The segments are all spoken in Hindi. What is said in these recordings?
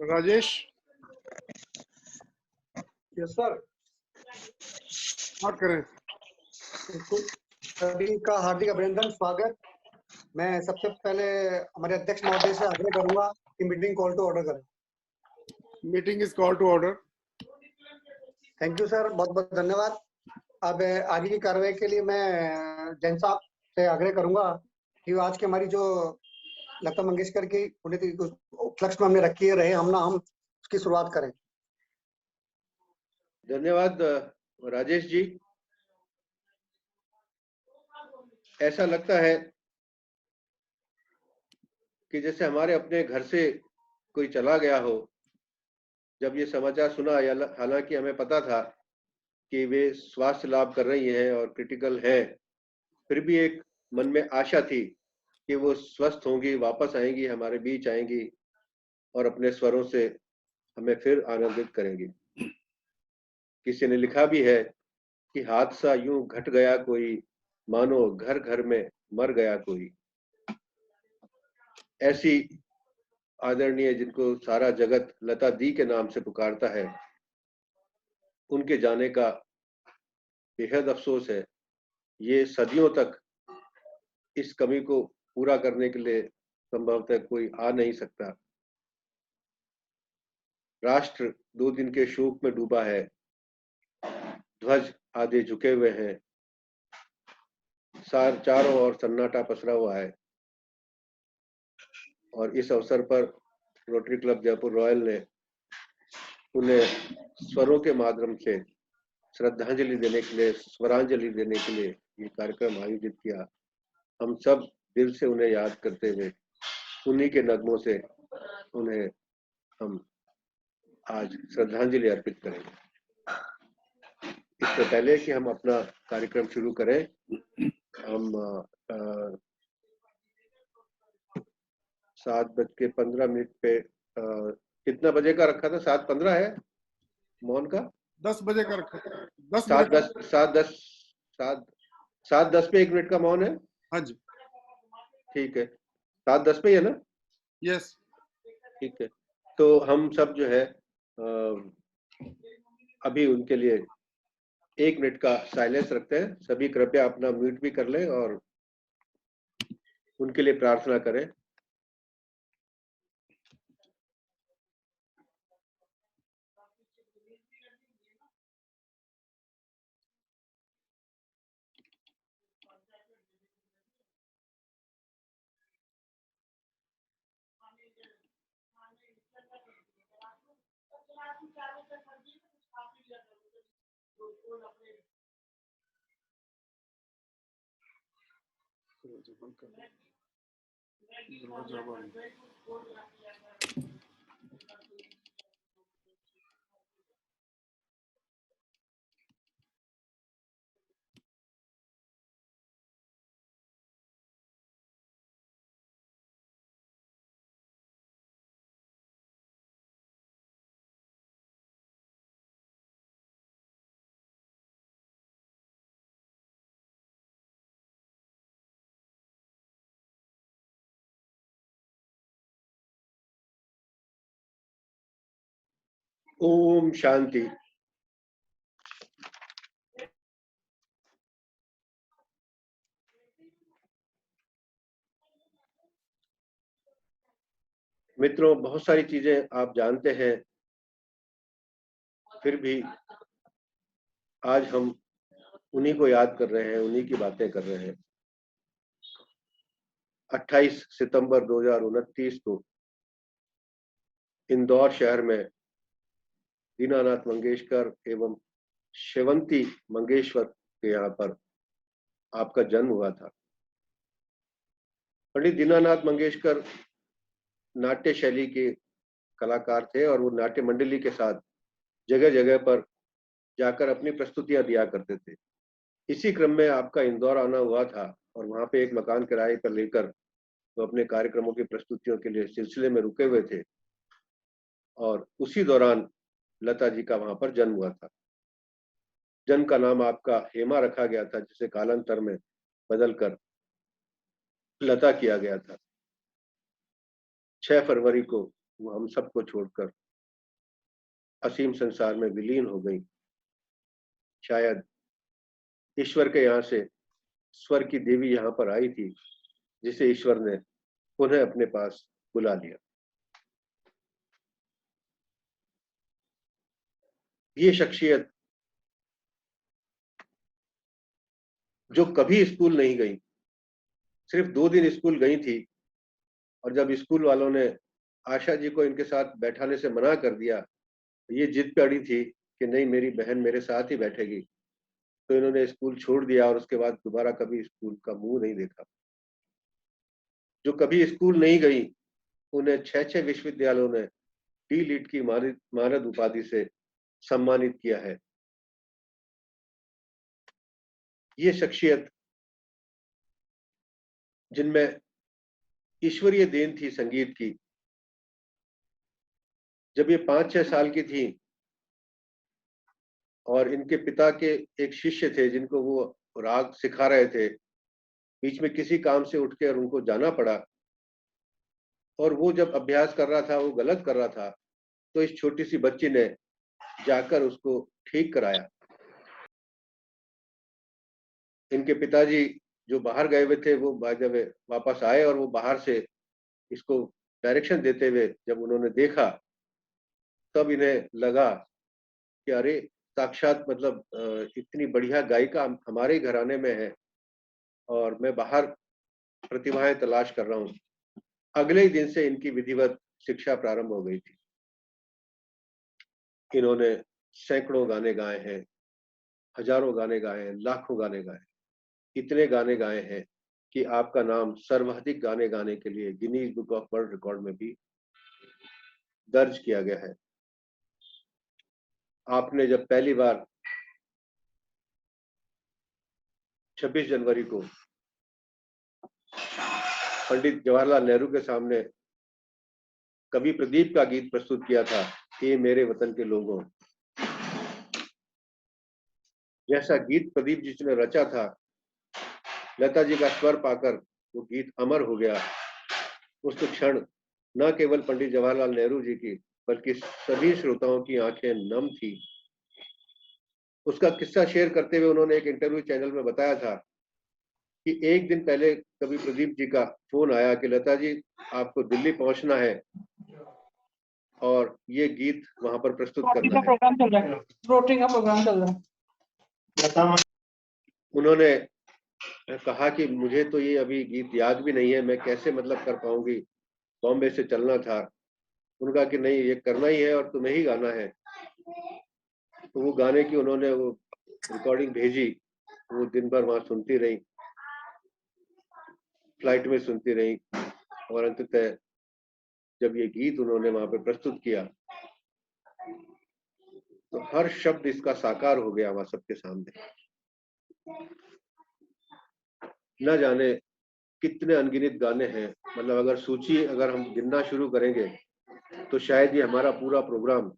राजेश, यस सर, बात करें। सभी का हार्दिक अभिनंदन, स्वागत। मैं सबसे पहले हमारे अध्यक्ष महोदय से आग्रह करूंगा कि मीटिंग कॉल टू ऑर्डर करें। Meeting is call to order. Thank you sir, बहुत बहुत धन्यवाद। अब आगे की कार्रवाई के लिए मैं जैन साहब से आग्रह करूंगा कि आज की हमारी जो लता मंगेशकर की पुण्यतिथि को उपलक्ष्य में हमने रखी है रहे हम उसकी शुरुआत करें। धन्यवाद राजेश जी। ऐसा लगता है कि जैसे हमारे अपने घर से कोई चला गया हो। जब ये समाचार सुना, हालांकि हमें पता था कि वे स्वास्थ्य लाभ कर रही हैं और क्रिटिकल है, फिर भी एक मन में आशा थी कि वो स्वस्थ होंगी, वापस आएंगी, हमारे बीच आएंगी और अपने स्वरों से हमें फिर आनंदित करेंगी। किसी ने लिखा भी है कि हादसा यूं घट गया कोई, मानो घर घर में मर गया कोई। ऐसी आदरणीय, जिनको सारा जगत लता दी के नाम से पुकारता है, उनके जाने का बेहद अफसोस है। ये सदियों तक इस कमी को पूरा करने के लिए संभवतः कोई आ नहीं सकता। राष्ट्र 2 दिन के शोक में डूबा है, ध्वज आधे झुके हुए हैं, चारों ओर सन्नाटा पसरा हुआ है। और इस अवसर पर रोटरी क्लब जयपुर रॉयल ने उन्हें स्वरों के माध्यम से श्रद्धांजलि देने के लिए, स्वरांजलि देने के लिए ये कार्यक्रम आयोजित किया। हम सब दिल से उन्हें याद करते हुए उन्हीं के नगमों से उन्हें हम आज श्रद्धांजलि अर्पित करेंगे। इससे पहले कि हम अपना कार्यक्रम शुरू करें, हम 7:15 पे कितना बजे का रखा था? 7:15 है मौन का? 10 बजे का रखा। 7:10 पे 1 मिनट का मौन है। हाँ जी, ठीक है, 7:10 पे है ना? यस, ठीक है। तो हम सब जो है अभी उनके लिए 1 मिनट का साइलेंस रखते हैं। सभी कृपया अपना म्यूट भी कर लें और उनके लिए प्रार्थना करें। ओम शांति। मित्रों, बहुत सारी चीजें आप जानते हैं, फिर भी आज हम उन्हीं को याद कर रहे हैं, उन्हीं की बातें कर रहे हैं। 28 सितंबर 2029 को इंदौर शहर में दीनानाथ मंगेशकर एवं शेवंती मंगेश्वर के यहाँ पर आपका जन्म हुआ था। पंडित दीनानाथ मंगेशकर नाट्य शैली के कलाकार थे और वो नाट्य मंडली के साथ जगह जगह पर जाकर अपनी प्रस्तुतियां दिया करते थे। इसी क्रम में आपका इंदौर आना हुआ था और वहां पे एक मकान किराए पर लेकर वो अपने कार्यक्रमों की प्रस्तुतियों के लिए सिलसिले में रुके हुए थे और उसी दौरान लता जी का वहां पर जन्म हुआ था। जन्म का नाम आपका हेमा रखा गया था, जिसे कालांतर में बदलकर लता किया गया था। 6 फरवरी को वो हम सबको छोड़कर असीम संसार में विलीन हो गई। शायद ईश्वर के यहाँ से स्वर की देवी यहाँ पर आई थी, जिसे ईश्वर ने पुनः अपने पास बुला लिया। ये शख्सियत जो कभी स्कूल नहीं गई, सिर्फ 2 दिन स्कूल गई थी, और जब स्कूल वालों ने आशा जी को इनके साथ बैठाने से मना कर दिया, ये जिद पे अड़ी थी कि नहीं, मेरी बहन मेरे साथ ही बैठेगी, तो इन्होंने स्कूल छोड़ दिया और उसके बाद दोबारा कभी स्कूल का मुंह नहीं देखा। जो कभी स्कूल नहीं गई, उन्हें 6 विश्वविद्यालयों ने डी लीट की मानद उपाधि से सम्मानित किया है। ये शख्सियत जिनमें ईश्वरीय देन थी संगीत की, जब ये 5-6 साल की थी और इनके पिता के एक शिष्य थे जिनको वो राग सिखा रहे थे, बीच में किसी काम से उठ के और उनको जाना पड़ा, और वो जब अभ्यास कर रहा था, वो गलत कर रहा था, तो इस छोटी सी बच्ची ने जाकर उसको ठीक कराया। इनके पिताजी जो बाहर गए हुए थे, वो जब वापस आए और वो बाहर से इसको डायरेक्शन देते हुए जब उन्होंने देखा, तब इन्हें लगा कि अरे, साक्षात मतलब इतनी बढ़िया गायिका हमारे ही घराने में है और मैं बाहर प्रतिभाएं तलाश कर रहा हूँ। अगले ही दिन से इनकी विधिवत शिक्षा प्रारंभ हो गई थी। इन्होंने सैकड़ों गाने गाए हैं, हजारों गाने गाए हैं, लाखों गाने गाए, इतने गाने गाए हैं कि आपका नाम सर्वाधिक गाने गाने के लिए Guinness book of world record में भी दर्ज किया गया है। आपने जब पहली बार 26 जनवरी को पंडित जवाहरलाल नेहरू के सामने कवि प्रदीप का गीत प्रस्तुत किया था, ये मेरे वतन के लोगों, जैसा गीत प्रदीप जी ने रचा था, लता जी का स्वर पाकर वो गीत अमर हो गया। उस क्षण न केवल पंडित जवाहरलाल नेहरू जी की, बल्कि सभी श्रोताओं की आंखें नम थी। उसका किस्सा शेयर करते हुए उन्होंने एक इंटरव्यू चैनल में बताया था कि एक दिन पहले कवि प्रदीप जी का फोन आया कि लता जी, आपको दिल्ली पहुंचना है और ये गीत वहां पर प्रस्तुत करना है। प्रोग्राम चल रहा है, रोटरी का प्रोग्राम चल रहा है। उन्होंने कहा कि मुझे तो ये अभी गीत याद भी नहीं है, मैं कैसे मतलब कर पाऊंगी, बॉम्बे से चलना था। उनका कि नहीं, ये करना ही है और तुम्हें ही गाना है। तो वो गाने की उन्होंने वो रिकॉर्डिंग भेजी, वो दिन भर वहां सुनती रही, फ्लाइट में सुनती रही, और अंततः जब ये गीत उन्होंने वहां पे प्रस्तुत किया तो हर शब्द इसका साकार हो गया वहां सबके सामने। न जाने कितने अनगिनत गाने हैं, मतलब अगर सूची अगर हम गिनना शुरू करेंगे तो शायद ये हमारा पूरा प्रोग्राम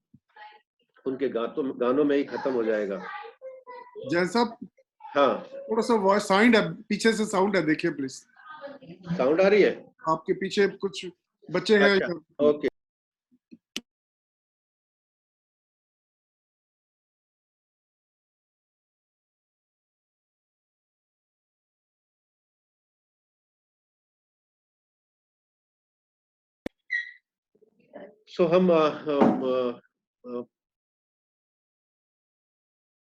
उनके गानों में ही खत्म हो जाएगा। जैन साहब, हाँ, थोड़ा सा वॉइस साउंड है, पीछे से साउंड है, देखिए प्लीज। साउंड आ रही है? आपके पीछे कुछ बच्चे हैं। अच्छा, ओके। सो हम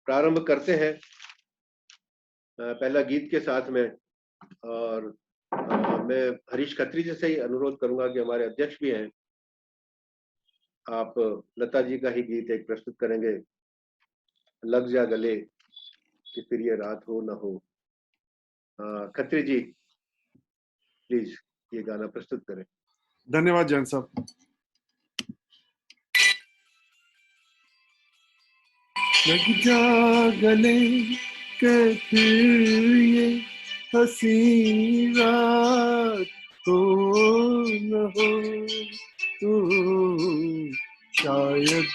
प्रारंभ करते हैं पहला गीत के साथ में, और मैं हरीश खत्री जी से ही अनुरोध करूंगा कि हमारे अध्यक्ष भी हैं, आप लता जी का ही गीत एक प्रस्तुत करेंगे, लग जा गले कि फिर ये रात हो न हो। खत्री जी प्लीज ये गाना प्रस्तुत करें। धन्यवाद जैन साहब। लग जा गले के फिर ये हसी रात हो न हो, शायद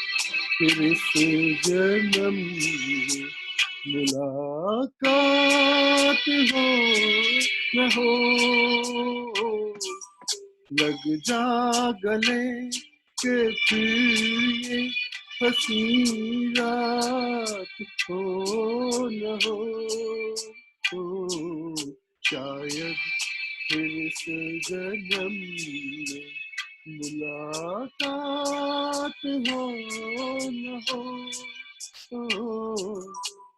फिर इस जन्म में मुलाकात हो न हो, लग जा गले के फिर ये हसी रात हो न हो, शायद फिर इस जन्म में मुलाकात हो न हो,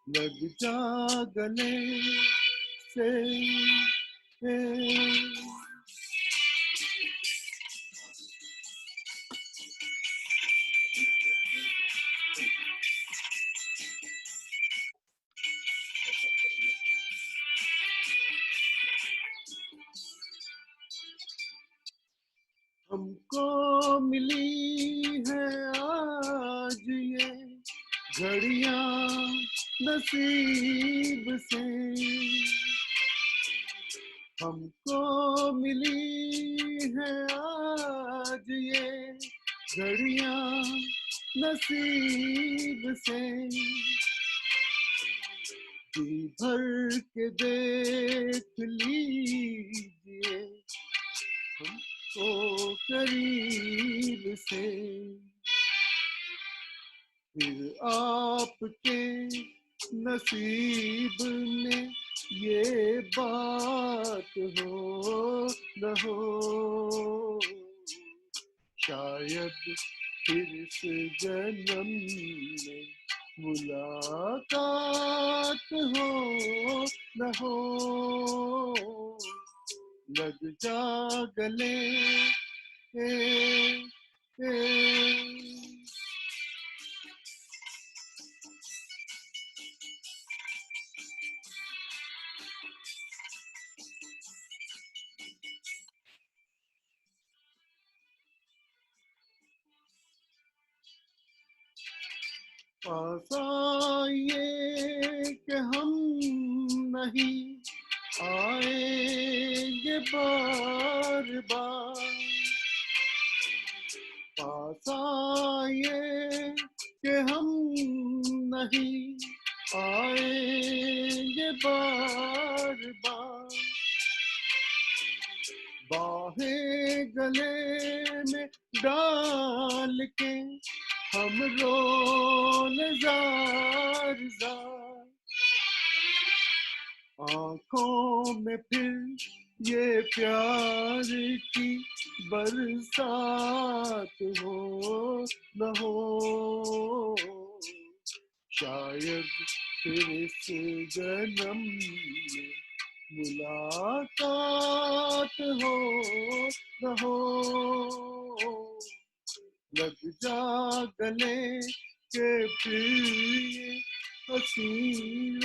लग जा गले से हमको मिली है आज ये घड़ियां नसीब से, हमको मिली है आज ये घड़ियां नसीब से, जी भर के देख लीजिए हमको करीब से, फिर आपके नसीब में ये बात हो न हो, शायद फिर इस जन्म में मुलाकात हो न हो, लग जा गले पास आइए कि हम नहीं आएंगे बार बार, पास आइए कि हम नहीं आएंगे बार बार, बाहें गले में डाल के हम रोन जार जार, आँखों में फिर ये प्यार की बरसात हो न हो, शायद फिर इस जन्म में मुलाकात हो न हो, लग जा गले के फिर हसी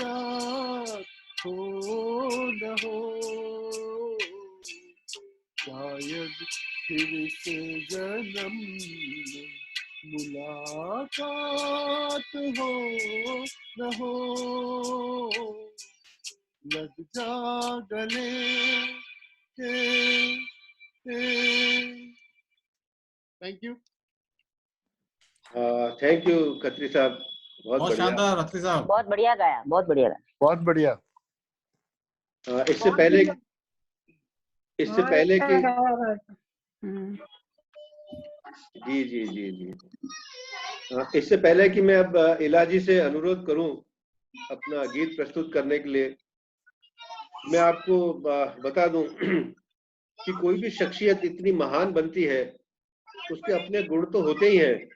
रात हो न हो, शायद फिर इस जन्म में मुलाकात हो न हो, लग जा गले के। Thank you. Thank you Khatri साहब, बहुत बहुत बढ़िया। शानदार खत्री साहब, बहुत बढ़िया गाया, बहुत बढ़िया गाया। बहुत बढ़िया। इससे पहले कि जी जी जी जी इससे पहले कि मैं अब इलाजी से अनुरोध करूं अपना गीत प्रस्तुत करने के लिए, मैं आपको बता दूं कि कोई भी शख्सियत इतनी महान बनती है उसके अपने गुण तो होते ही हैं।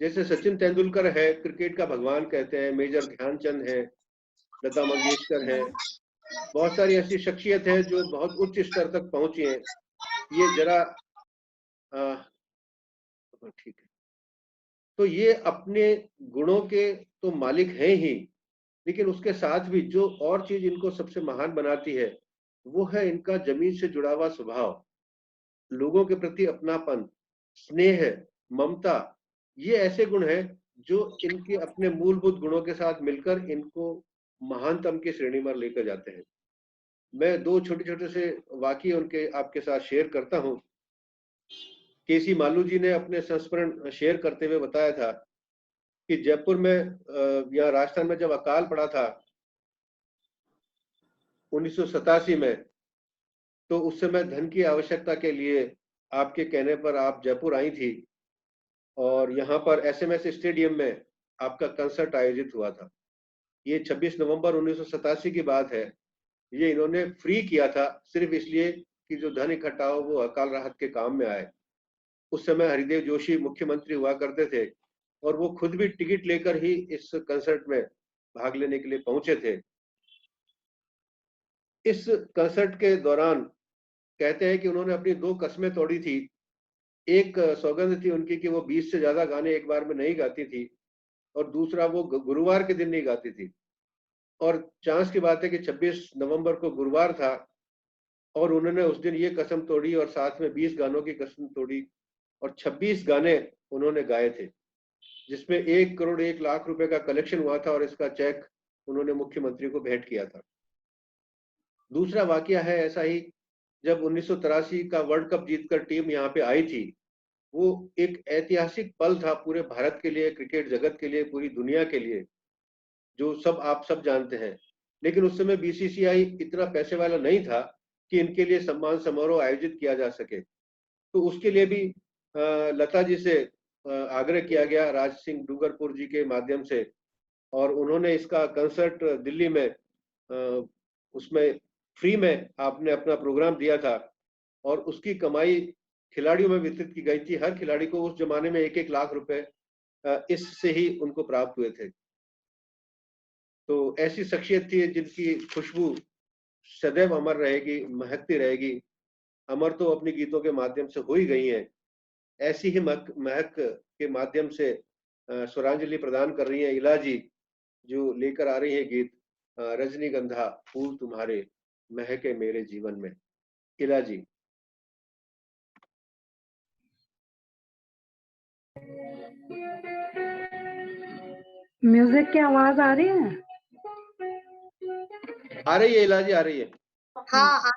जैसे सचिन तेंदुलकर है, क्रिकेट का भगवान कहते हैं, मेजर ध्यानचंद है, लता मंगेशकर है, बहुत सारी ऐसी शख्सियत है जो बहुत उच्च स्तर तक पहुंची हैं। ये जरा ठीक है, तो ये अपने गुणों के तो मालिक हैं ही, लेकिन उसके साथ भी जो और चीज इनको सबसे महान बनाती है वो है इनका जमीन से जुड़ा हुआ स्वभाव, लोगों के प्रति अपनापन, स्नेह, ममता। ये ऐसे गुण हैं जो इनके अपने मूलभूत गुणों के साथ मिलकर इनको महानतम की श्रेणी में लेकर जाते हैं। मैं दो छोटे छोटे से वाक्य उनके आपके साथ शेयर करता हूं। केसी मालू जी ने अपने संस्मरण शेयर करते हुए बताया था कि जयपुर में या राजस्थान में जब अकाल पड़ा था 1987 में, तो उस समय धन की आवश्यकता के लिए आपके कहने पर आप जयपुर आई थी और यहाँ पर एसएमएस स्टेडियम में आपका कंसर्ट आयोजित हुआ था। ये 26 नवंबर 1987 की बात है। ये इन्होंने फ्री किया था सिर्फ इसलिए कि जो धन इकट्ठा हो वो अकाल राहत के काम में आए। उस समय हरिदेव जोशी मुख्यमंत्री हुआ करते थे और वो खुद भी टिकट लेकर ही इस कंसर्ट में भाग लेने के लिए पहुंचे थे। इस कंसर्ट के दौरान कहते हैं कि उन्होंने अपनी 2 कस्में तोड़ी थी। एक सौगंध थी उनकी कि वो 20 से ज्यादा गाने एक बार में नहीं गाती थी और दूसरा वो गुरुवार के दिन नहीं गाती थी। और चांस की बात है कि 26 नवंबर को गुरुवार था और उन्होंने उस दिन ये कसम तोड़ी और साथ में 20 गानों की कसम तोड़ी और 26 गाने उन्होंने गाए थे, जिसमें 1 करोड़ 1 लाख रुपए का कलेक्शन हुआ था और इसका चेक उन्होंने मुख्यमंत्री को भेंट किया था। दूसरा वाकया है ऐसा ही, जब 1983 का वर्ल्ड कप जीतकर टीम यहाँ पे आई थी, वो एक ऐतिहासिक पल था पूरे भारत के लिए, क्रिकेट जगत के लिए, पूरी दुनिया के लिए, जो आप सब जानते हैं। लेकिन उस समय बीसीसीआई इतना पैसे वाला नहीं था कि इनके लिए सम्मान समारोह आयोजित किया जा सके। तो उसके लिए भी लता जी से आग्रह किया गया, राज सिंह डूंगरपुर जी के माध्यम से, और उन्होंने इसका कंसर्ट दिल्ली में उसमें फ्री में आपने अपना प्रोग्राम दिया था और उसकी कमाई खिलाड़ियों में वितरित की गई थी। हर खिलाड़ी को उस जमाने में 1-1 लाख रुपए इससे ही उनको प्राप्त हुए थे। तो ऐसी शख्सियत थी जिनकी खुशबू सदैव अमर रहेगी, महकती रहेगी। अमर तो अपने गीतों के माध्यम से हो ही गई हैं, ऐसी ही महक के माध्यम से स्वरांजलि प्रदान कर रही हैं इला जी, जो लेकर आ रही है गीत रजनीगंधा फूल तुम्हारे महके मेरे जीवन में। इला जी। म्यूजिक की आवाज आ रही है? आ रही है इला जी, आ रही है। हाँ।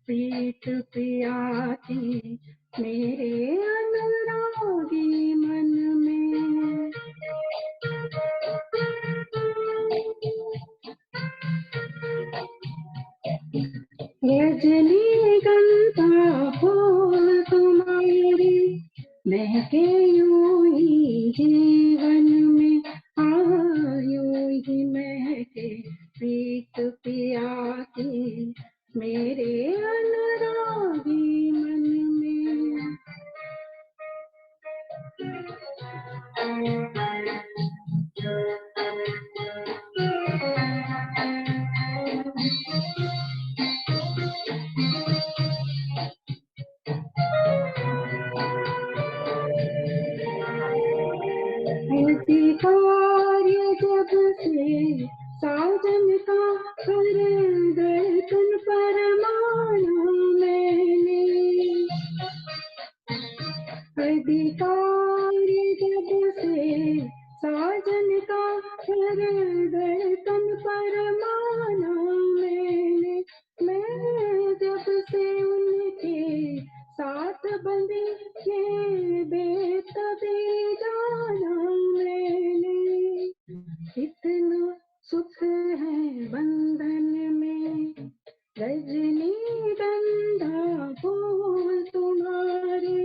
पीठ पिया की मेरे अनुरागी मन में, रजनीगंधा फूल तुम्हारी महके यूं ही जीवन में, यूं ही महके पीठ पिया की मेरे अनुरागी मन में। कार्य जब से साजन का कर दर्शन परमाना मैंने, अधिकार जब से साजन का कर दर्शन परमाना मैंने, मैं जब से उनके साथ बंदी ये बेतबी जाना मैंने, इतना सुख है बंधन में, रजनीगंधा फूल तुम्हारे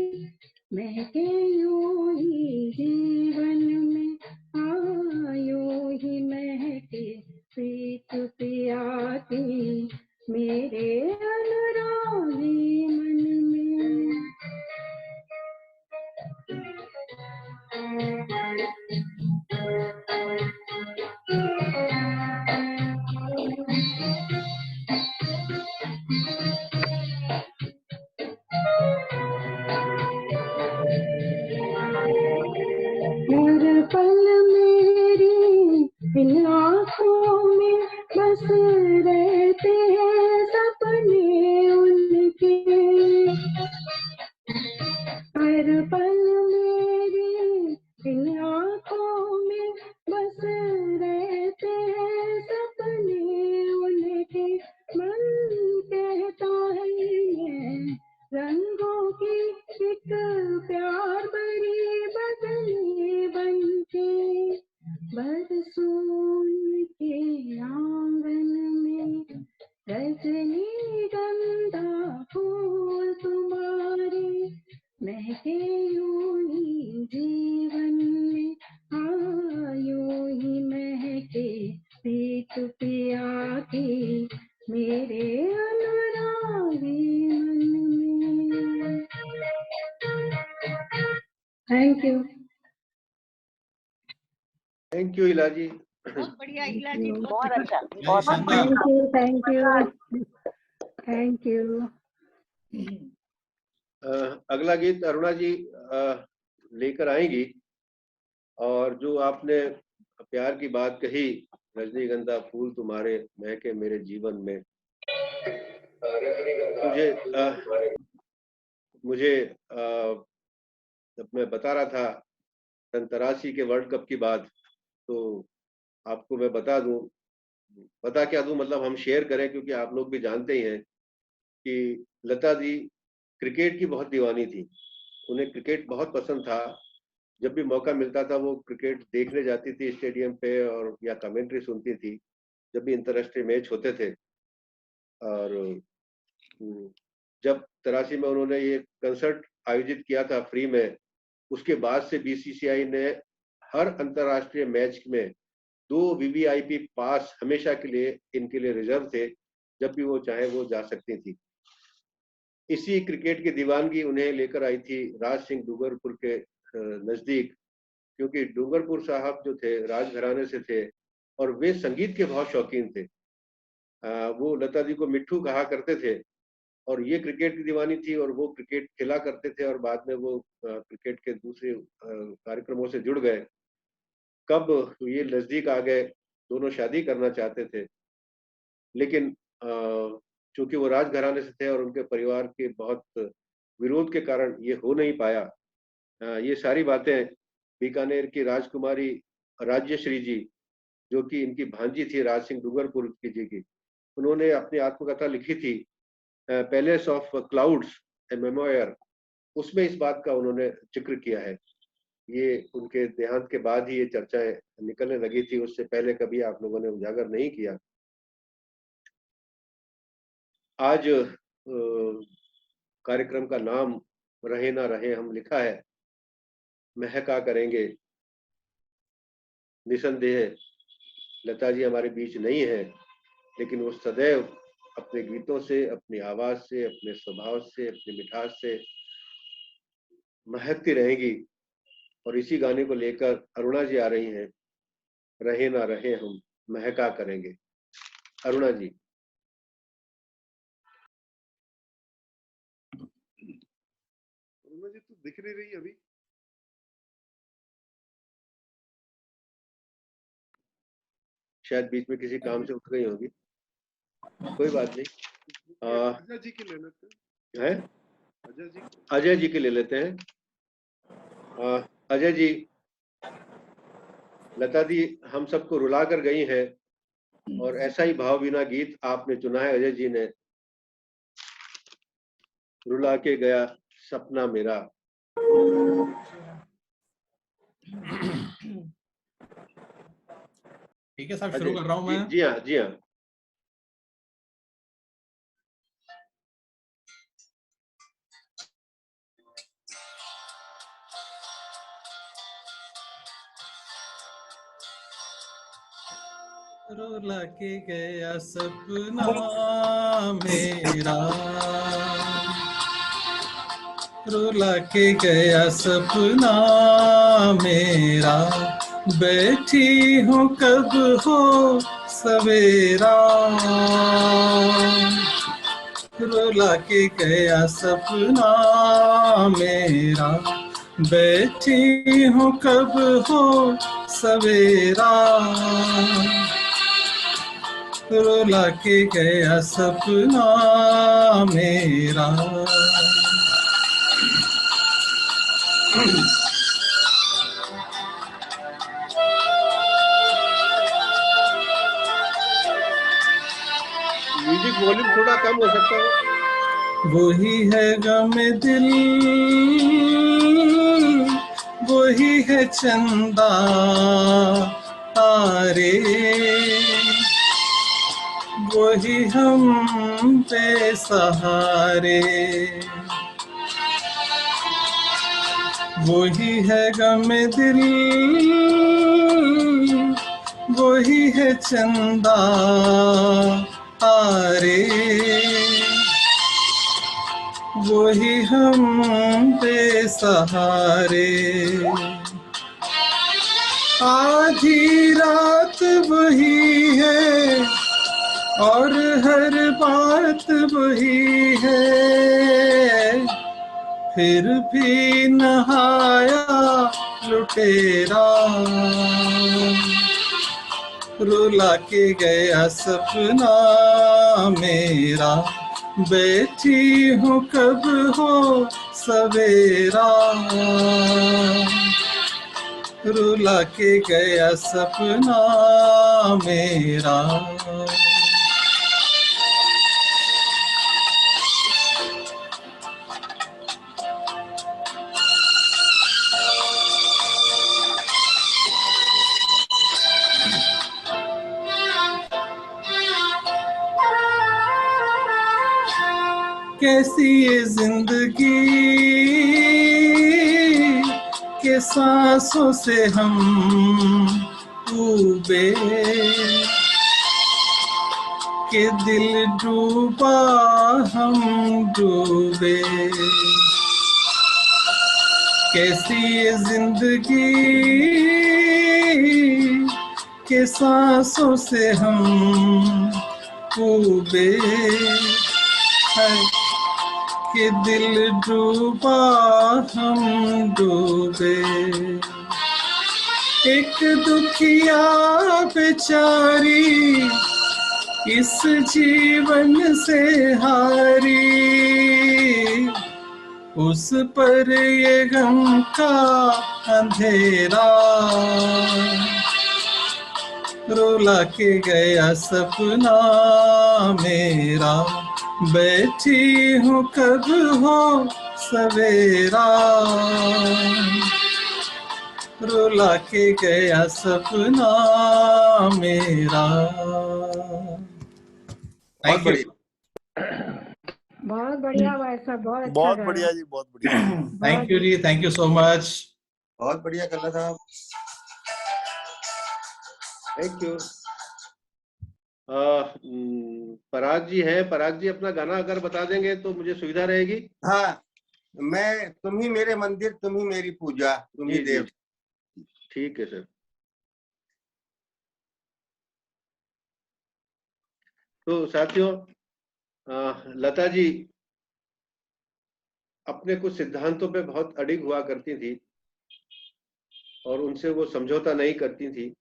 महके यूं ही जीवन में, यूं ही महके पीठ पिया की मेरे अनुरागी मन में। Thank you. थैंक यू इलाजी। बहुत बढ़िया इलाजी, बहुत अच्छा, जय बहुत शानदार। Thank you, thank you, thank you. अगला गीत अरुणा जी लेकर आएंगी। और जो आपने प्यार की बात कही, रजनीगंधा फूल तुम्हारे महके मेरे जीवन में, मुझे जब मैं बता रहा था 83 के वर्ल्ड कप की बात, तो आपको मैं बता क्या दूं, मतलब हम शेयर करें, क्योंकि आप लोग भी जानते ही हैं कि लता जी क्रिकेट की बहुत दीवानी थी। उन्हें क्रिकेट बहुत पसंद था। जब भी मौका मिलता था वो क्रिकेट देखने जाती थी स्टेडियम पे, और या कमेंट्री सुनती थी जब भी इंटरराष्ट्रीय मैच होते थे। और जब 83 में उन्होंने ये कंसर्ट आयोजित किया था फ्री में, उसके बाद से बीसीसीआई ने हर अंतरराष्ट्रीय मैच में 2 वीवीआईपी पास हमेशा के लिए इनके लिए रिजर्व थे। जब भी वो चाहे वो जा सकती थी। इसी क्रिकेट की दीवानगी उन्हें लेकर आई थी राज सिंह डूंगरपुर के नजदीक, क्योंकि डूंगरपुर साहब जो थे राजघराने से थे और वे संगीत के बहुत शौकीन थे। वो लता जी को मिट्ठू कहा करते थे, और ये क्रिकेट की दीवानी थी, और वो क्रिकेट खेला करते थे, और बाद में वो क्रिकेट के दूसरे कार्यक्रमों से जुड़ गए। कब ये नजदीक आ गए, दोनों शादी करना चाहते थे, लेकिन चूंकि वो राजघराने से थे और उनके परिवार के बहुत विरोध के कारण ये हो नहीं पाया। ये सारी बातें बीकानेर की राजकुमारी राज्यश्री जी, जो कि इनकी भांजी थी राज सिंह डूंगरपुर की जी की, उन्होंने अपनी आत्मकथा लिखी थी palace of clouds A memoir. उसमें इस बात का उन्होंने जिक्र किया है। ये उनके देहांत के बाद ही ये चर्चाएं निकलने लगी थी, उससे पहले कभी आप लोगों ने उजागर नहीं किया। आज कार्यक्रम का नाम रहे ना रहे हम लिखा है, महका करेंगे। निसंदेह लता जी हमारे बीच नहीं है, लेकिन वो सदैव अपने गीतों से, अपनी आवाज से, अपने स्वभाव से, अपनी मिठास से महकती रहेगी। और इसी गाने को लेकर अरुणा जी आ रही हैं, रहे ना रहे हम महका करेंगे। अरुणा जी। अरुणा जी तो दिख नहीं रही अभी। शायद बीच में किसी काम से उठ गई होगी, कोई बात नहीं। अजय जी के ले लेते हैं। अजय जी के ले लेते हैं। अजय जी, लता दी हम सबको रुला कर गई हैं, और ऐसा ही भाव बिना गीत आपने चुना है अजय जी ने, रुला के गया सपना मेरा। ठीक है साहब, शुरू कर रहा हूं मैं। जी हाँ, जी हाँ। रुला के गया सपना मेरा, रुला के गया सपना मेरा, बैठी हूँ कब हो सवेरा, रुला के गया सपना मेरा, बैठी हूँ कब हो सवेरा, रुला के गया सपना मेरा। म्यूजिक वॉल्यूम थोड़ा कम हो सकता है। वही है गम दिल, वही है चंदा तारे, वही हम पे सहारे, वही है गम दिल, वही है चंदा तारे, वही हम बेसहारे। आधी रात वही है और हर बात वही है, फिर भी नहाया लुटेरा, रुला के गया सपना मेरा, बैठी हूँ कब हो सवेरा, रुला के गया सपना मेरा। कैसी ये जिंदगी के सांसों से हम डूबे, के दिल डूबा हम डूबे। कैसी ये जिंदगी के सांसों से हम डूबे, के दिल डूबा हम डूबे। एक दुखिया बेचारी इस जीवन से हारी, उस पर ये गम का अंधेरा, रुला के गया सपना मेरा, बैठी हूँ कब हो सवेरा, रुला के गया सपना मेरा। बहुत बढ़िया, बहुत बढ़िया भाई साहब, बहुत अच्छा बहुत गाया। बढ़िया जी, बहुत बढ़िया, थैंक यू जी, थैंक यू सो मच। बहुत बढ़िया कल्ला साहब। Thank you. पराग जी हैं, पराग जी अपना गाना अगर बता देंगे तो मुझे सुविधा रहेगी। हाँ, मैं तुम ही मेरे मंदिर, तुम ही मेरी पूजा, तुम ही देव। ठीक है सर। तो साथियों, लता जी अपने कुछ सिद्धांतों पे बहुत अडिग हुआ करती थी और उनसे वो समझौता नहीं करती थी,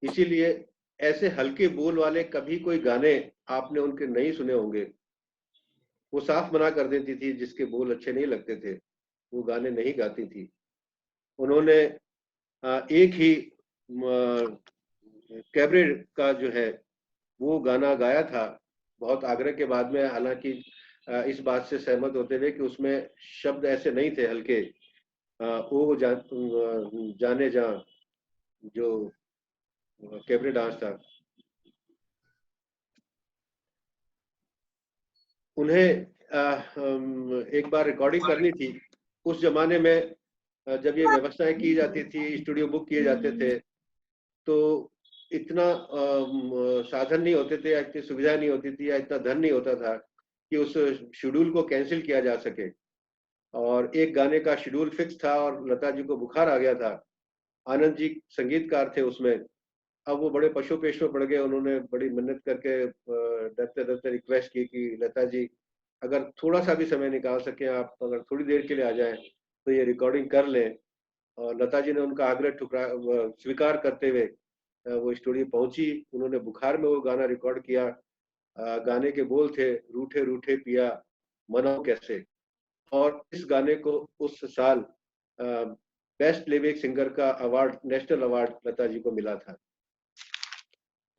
इसीलिए ऐसे हल्के बोल वाले कभी कोई गाने आपने उनके नहीं सुने होंगे। वो साफ मना कर देती थी, जिसके बोल अच्छे नहीं लगते थे वो गाने नहीं गाती थी। उन्होंने एक ही कैबरे का जो है वो गाना गाया था बहुत आग्रह के बाद में, हालांकि इस बात से सहमत होते हुए कि उसमें शब्द ऐसे नहीं थे हल्के। ओ जाने जा जो कैबरे डांस था, उन्हें एक बार रिकॉर्डिंग करनी थी। उस जमाने में जब ये व्यवस्थाएं की जाती थी, स्टूडियो बुक किए जाते थे, तो इतना साधन नहीं होते थे, इतनी सुविधा नहीं होती थी, या इतना धन नहीं होता था कि उस शेड्यूल को कैंसिल किया जा सके। और एक गाने का शेड्यूल फिक्स था और लता जी को बुखार आ गया था। आनंद जी संगीतकार थे उसमें। अब वो बड़े पशु पेश में पड़ गए। उन्होंने बड़ी मिन्नत करके डरते डरते रिक्वेस्ट की कि लता जी अगर थोड़ा सा भी समय निकाल सके, आप अगर थोड़ी देर के लिए आ जाएं तो ये रिकॉर्डिंग कर लें। और लता जी ने उनका आग्रह स्वीकार करते हुए वो स्टूडियो पहुंची। उन्होंने बुखार में वो गाना रिकॉर्ड किया। गाने के बोल थे, रूठे रूठे पिया मनाओ कैसे। और इस गाने को उस साल बेस्ट प्लेबैक सिंगर का award, national award Lata ji को मिला था।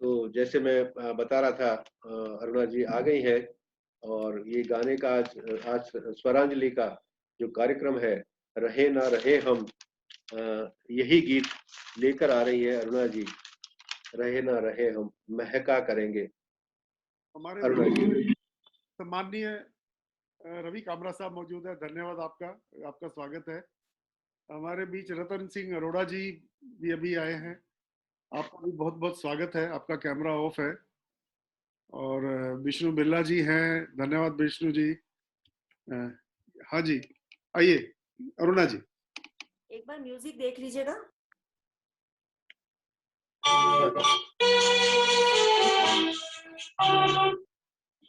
तो जैसे मैं बता रहा था, अरुणा जी आ गई है और ये गाने का आज स्वरांजलि का जो कार्यक्रम है, रहे ना रहे हम, यही गीत लेकर आ रही है अरुणा जी। रहे ना रहे हम, महका करेंगे। हमारे अरुणा जी। सम्माननीय रवि कामरा साहब मौजूद है, धन्यवाद आपका, आपका स्वागत है। हमारे बीच रतन सिंह अरोड़ा जी भी अभी आए हैं, आपका भी बहुत बहुत स्वागत है। आपका कैमरा ऑफ है। और विष्णु बिरला जी हैं, धन्यवाद विष्णु जी। हाँ जी, आइए अरुणा जी। एक बार म्यूजिक देख लीजिएगा।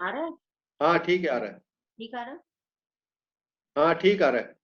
आ रहा है? हाँ ठीक है, आ रहा है। ठीक आ रहा है? हाँ ठीक आ रहा है।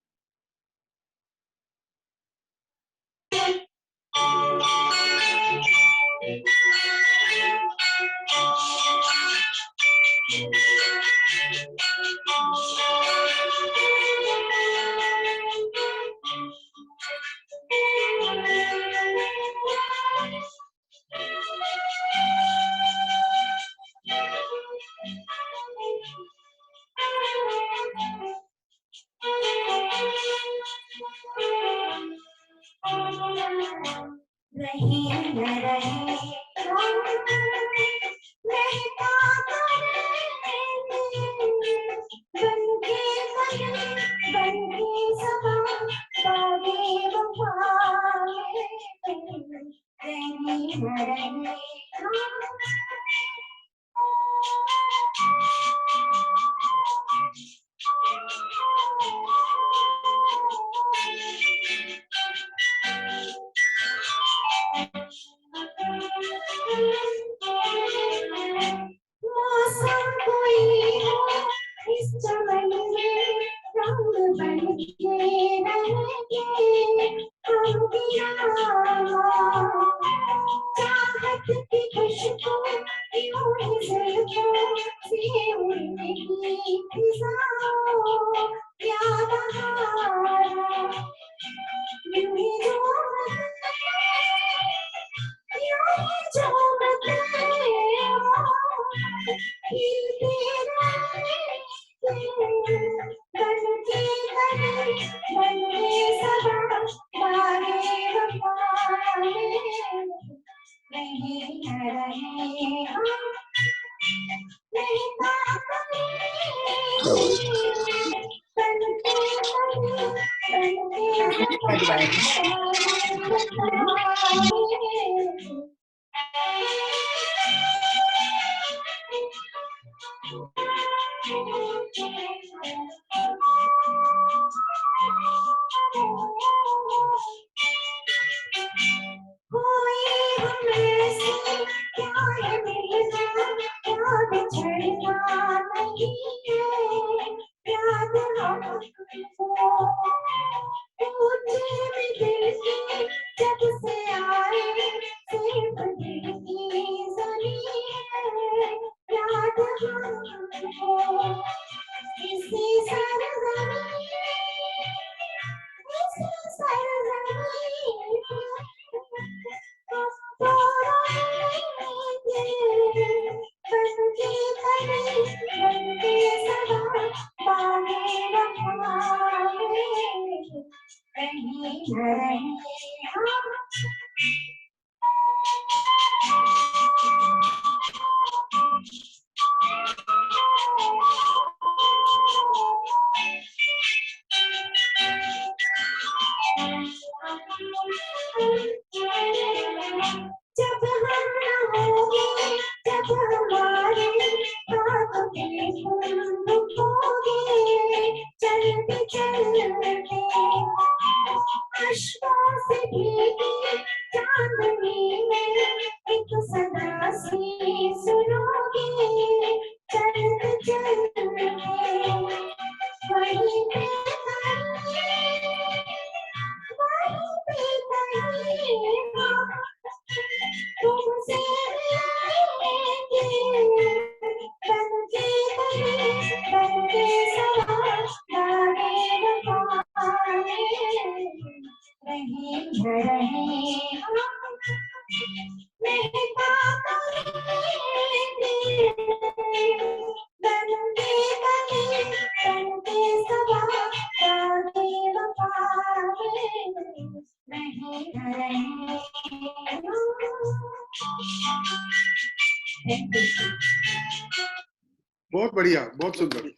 बहुत बढ़िया, बहुत सुंदर।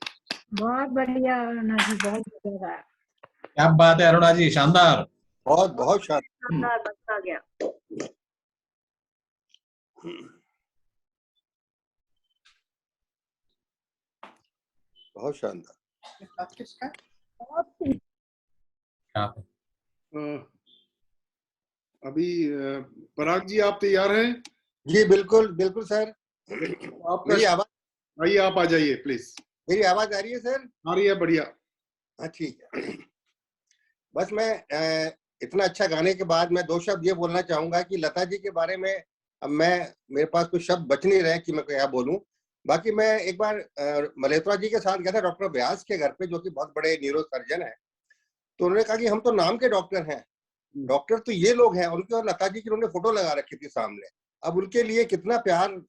बहुत बढ़िया अरुणा जी, बहुत बढ़िया। क्या बात है अरुणा जी, शानदार। बहुत बहुत शानदार। शानदार, मजा आ गया। बहुत शानदार। अभी पराग जी आप तैयार हैं? जी बिल्कुल बिल्कुल सर। आपका मेरी आवाज, आइए आप आ जाइए प्लीज। मेरी आवाज आ रही है सर? आ रही है, बढ़िया। हाँ ठीक है। बस मैं इतना अच्छा गाने के बाद मैं 2 शब्द ये बोलना चाहूंगा कि लता जी के बारे में अब मेरे पास कुछ शब्द बच नहीं रहे कि मैं क्या बोलूं। बाकी मैं एक बार मल्होत्रा जी के साथ गया था डॉक्टर व्यास के घर पे, जो कि बहुत बड़े न्यूरो सर्जन है। तो उन्होंने कहा कि हम तो नाम के डॉक्टर हैं, डॉक्टर तो ये लोग हैं। उनके और लता जी की उन्होंने फोटो लगा रखी थी सामने। अब उनके लिए कितना प्यार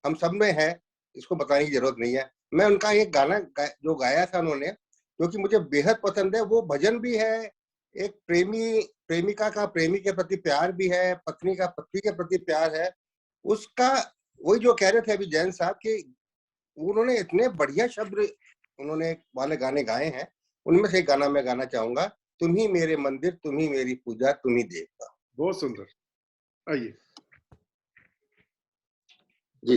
हम सब में है, इसको बताने की जरूरत नहीं है। मैं उनका एक गाना जो गाया था उन्होंने, जो कि मुझे बेहद पसंद है, वो भजन भी है, एक प्रेमिका का प्रेमी के प्रति प्यार भी है, पत्नी का पति के प्रति प्यार है उसका। वही जो कह रहे थे अभी जैन साहब कि उन्होंने इतने बढ़िया शब्द उन्होंने वाले गाने गाए हैं, उनमें से एक गाना मैं गाना चाहूंगा, तुम ही मेरे मंदिर, तुम ही मेरी पूजा, तुम ही देवता। बहुत सुंदर, आइए। जी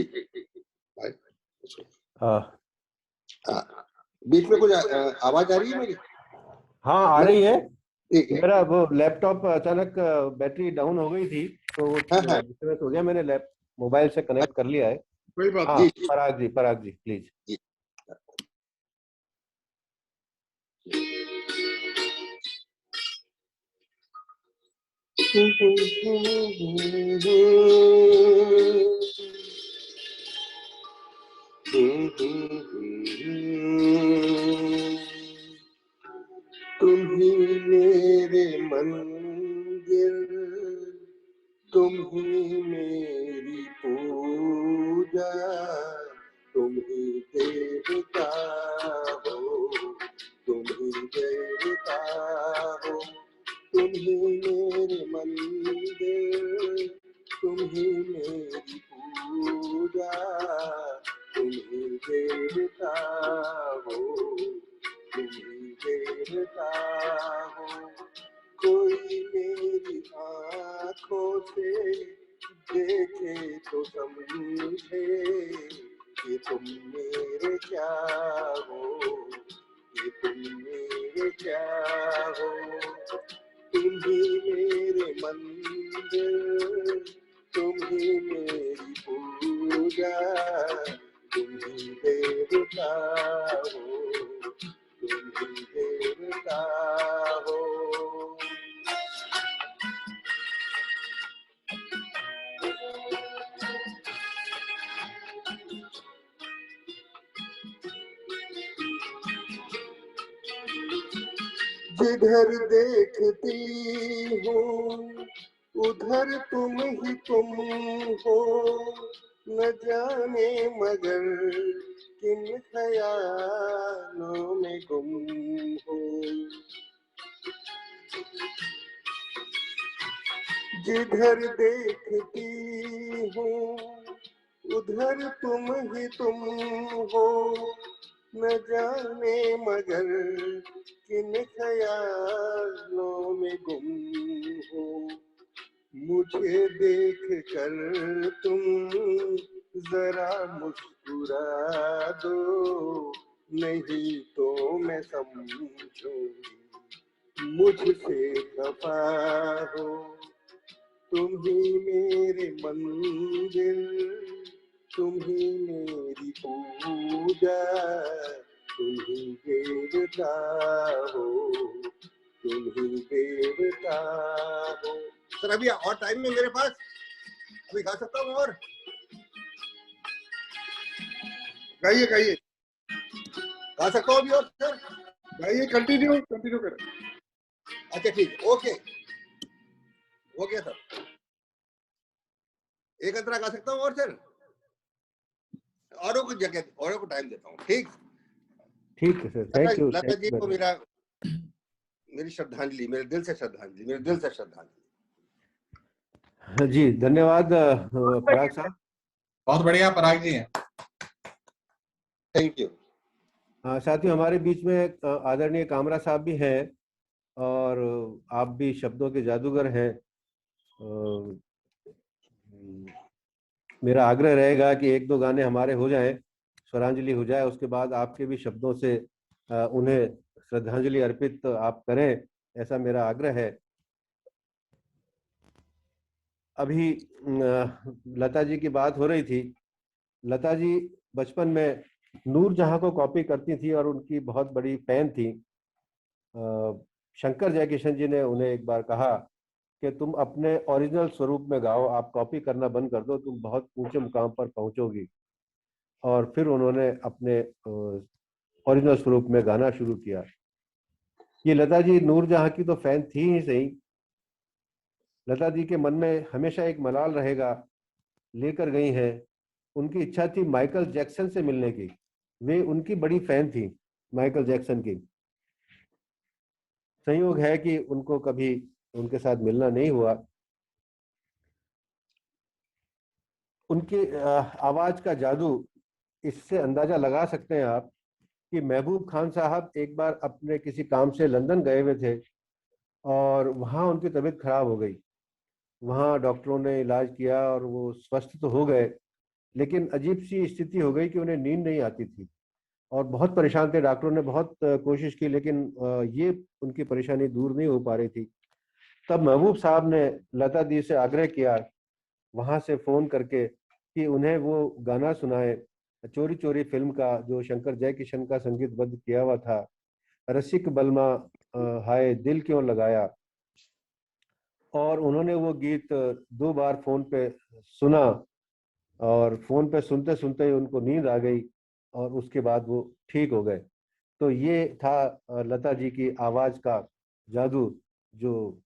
बीच में कुछ आवाज आ रही है मेरी? हाँ आ रही है। ठीक है। मेरा वो लैपटॉप अचानक बैटरी डाउन हो गई थी, तो वो डिस्कनेक्ट हो गया। मैंने मोबाइल से कनेक्ट कर लिया है। कोई बात हाँ, नहीं। पराग जी प्लीज। तुम ही मेरे मंदिर, तुम ही मेरी पूजा, तुम ही देवता हो, तुम ही देवता हो। तुम ही मेरे मंदिर, तुम ही मेरी पूजा, तुम ही देवता हो, तुम ही देवता हो। कोई मेरी आँखों से देखे तो समझे कि तुम मेरे क्या हो, कि तुम मेरे क्या हो। तुम ही मेरे मंदिर, तुम ही मेरी पूजा, तुम ही देवता हो, तुम ही देवता हो। जिधर देखती हूँ उधर तुम ही तुम हो, न जाने मगर किन ख्यालों में गुम हो। जिधर देखती हूँ उधर तुम ही तुम हो, न जाने मगर किन ख्यालों में गुम हो। मुझे देख कर तुम जरा मुस्कुरा दो, नहीं तो मैं समझूंगी मुझसे खफा हो। तुम ही मेरे मंदिर, तुम ही मेरी पूजा, तुम ही देवता हो, तुम ही देवता हो। सर अभी और टाइम में मेरे पास अभी गा सकता हूँ और गाइए गाइए, गा सकता हूँ अभी और सर? गाइए, कंटिन्यू करें। अच्छा ठीक, ओके हो गया सर। एक अंतरा गा सकता हूँ और सर, औरों को जगह, औरों को टाइम देता हूँ। ठीक है sir, thank you. Lata ji को मेरी श्रद्धांजलि, मेरे दिल से श्रद्धांजलि, मेरे दिल से श्रद्धांजलि। जी धन्यवाद पराग साहब। बहुत बढ़िया पराग जी हैं। Thank you. साथियों, हमारे बीच में आदरणीय कामरा साहब भी हैं और आप भी शब्दों के जादूगर हैं। मेरा आग्रह रहेगा कि 1-2 गाने हमारे हो जाएं, स्वरांजलि हो जाए, उसके बाद आपके भी शब्दों से उन्हें श्रद्धांजलि अर्पित आप करें, ऐसा मेरा आग्रह है। अभी लता जी की बात हो रही थी। लता जी बचपन में नूरजहां को कॉपी करती थी और उनकी बहुत बड़ी फैन थी। शंकर जयकिशन जी ने उन्हें एक बार कहा कि तुम अपने ओरिजिनल स्वरूप में गाओ, आप कॉपी करना बंद कर दो, तुम बहुत ऊंचे मुकाम पर पहुंचोगी। और फिर उन्होंने अपने ओरिजिनल स्वरूप में गाना शुरू किया। ये लता जी नूरजहां की तो फैन थी ही सही, लता जी के मन में हमेशा एक मलाल रहेगा, लेकर गई हैं। उनकी इच्छा थी माइकल जैक्सन से मिलने की, वे उनकी बड़ी फैन थी माइकल जैक्सन की। संयोग है कि उनको कभी उनके साथ मिलना नहीं हुआ। उनकी आवाज का जादू, इससे अंदाजा लगा सकते हैं आप कि महबूब खान साहब एक बार अपने किसी काम से लंदन गए हुए थे और वहाँ उनकी तबीयत खराब हो गई। वहाँ डॉक्टरों ने इलाज किया और वो स्वस्थ तो हो गए, लेकिन अजीब सी स्थिति हो गई कि उन्हें नींद नहीं आती थी और बहुत परेशान थे। डॉक्टरों ने बहुत कोशिश की, लेकिन ये उनकी परेशानी दूर नहीं हो पा रही थी। तब महबूब साहब ने लता दी से आग्रह किया वहां से फोन करके कि उन्हें वो गाना सुनाए, चोरी चोरी फिल्म का, जो शंकर जयकिशन का संगीतबद्ध किया हुआ था, रसिक बलमा हाय दिल क्यों लगाया। और उन्होंने वो गीत 2 बार फोन पे सुना और फोन पे सुनते सुनते ही उनको नींद आ गई और उसके बाद वो ठीक हो गए। तो ये था लता जी की आवाज का जादू, जो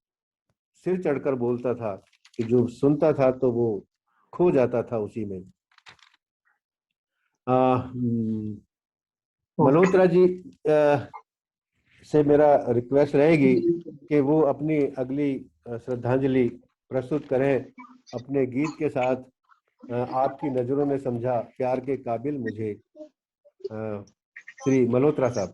सिर चढ़कर बोलता था कि जो सुनता था तो वो खो जाता था उसी में। मल्होत्रा जी से मेरा रिक्वेस्ट रहेगी कि वो अपनी अगली श्रद्धांजलि प्रस्तुत करें अपने गीत के साथ, आपकी नजरों ने समझा प्यार के काबिल मुझे। श्री मल्होत्रा साहब।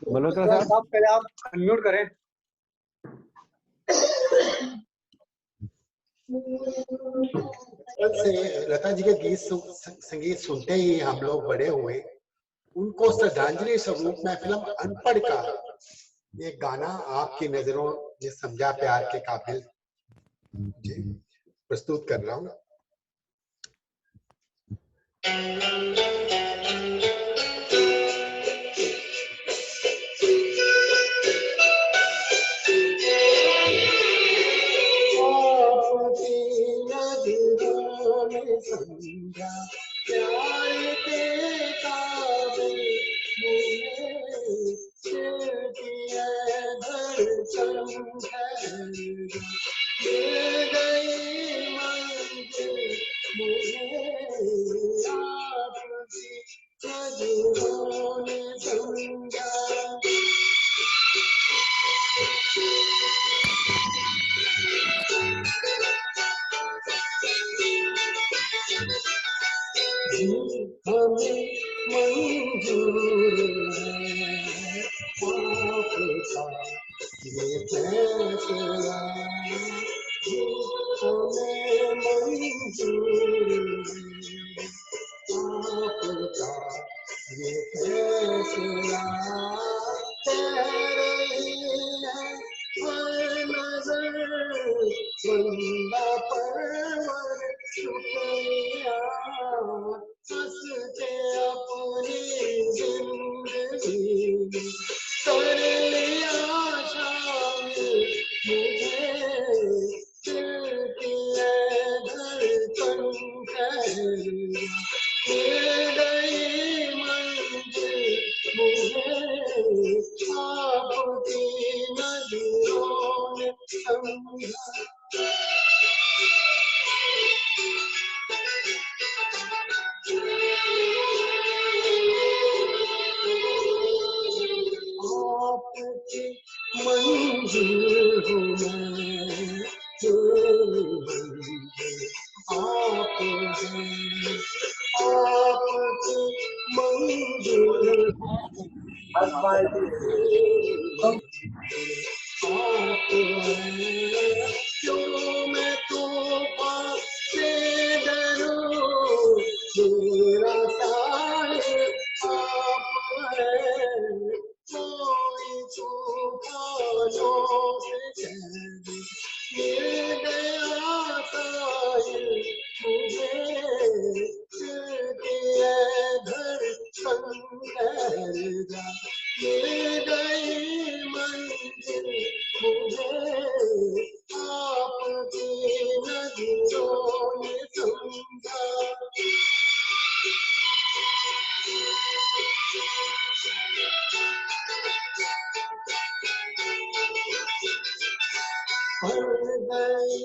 मल्होत्रा साहब पहले आप अनम्यूट करें। से लता जी के गीत संगीत सुनते ही हम लोग बड़े हुए। उनको श्रद्धांजलि स्वरूप में फिल्म अनपढ़ का ये गाना आपकी नजरों ने समझा प्यार के काबिल प्रस्तुत कर रहा हूँ। समझा प्यार के काबिल मुझे दिया धड़कन है गई मंजिल मुझे आपकी नजरों ने समझा। हमें मंजूर है आपका ये फैसला, हमें मंजूर है आपका ये फैसला। कह रही है हर नजर बंदा परवर शुक्रिया, हंसते अपनी जिंदगी कर लिया शामिल मुझे दिल की धड़कन मिल गई मंजिल मुझे आपकी नजरों ने समझा। आपकी मंजिल हूँ मैं, जो मंजिल आप हैं, आपकी मंजिल आप हैं, जो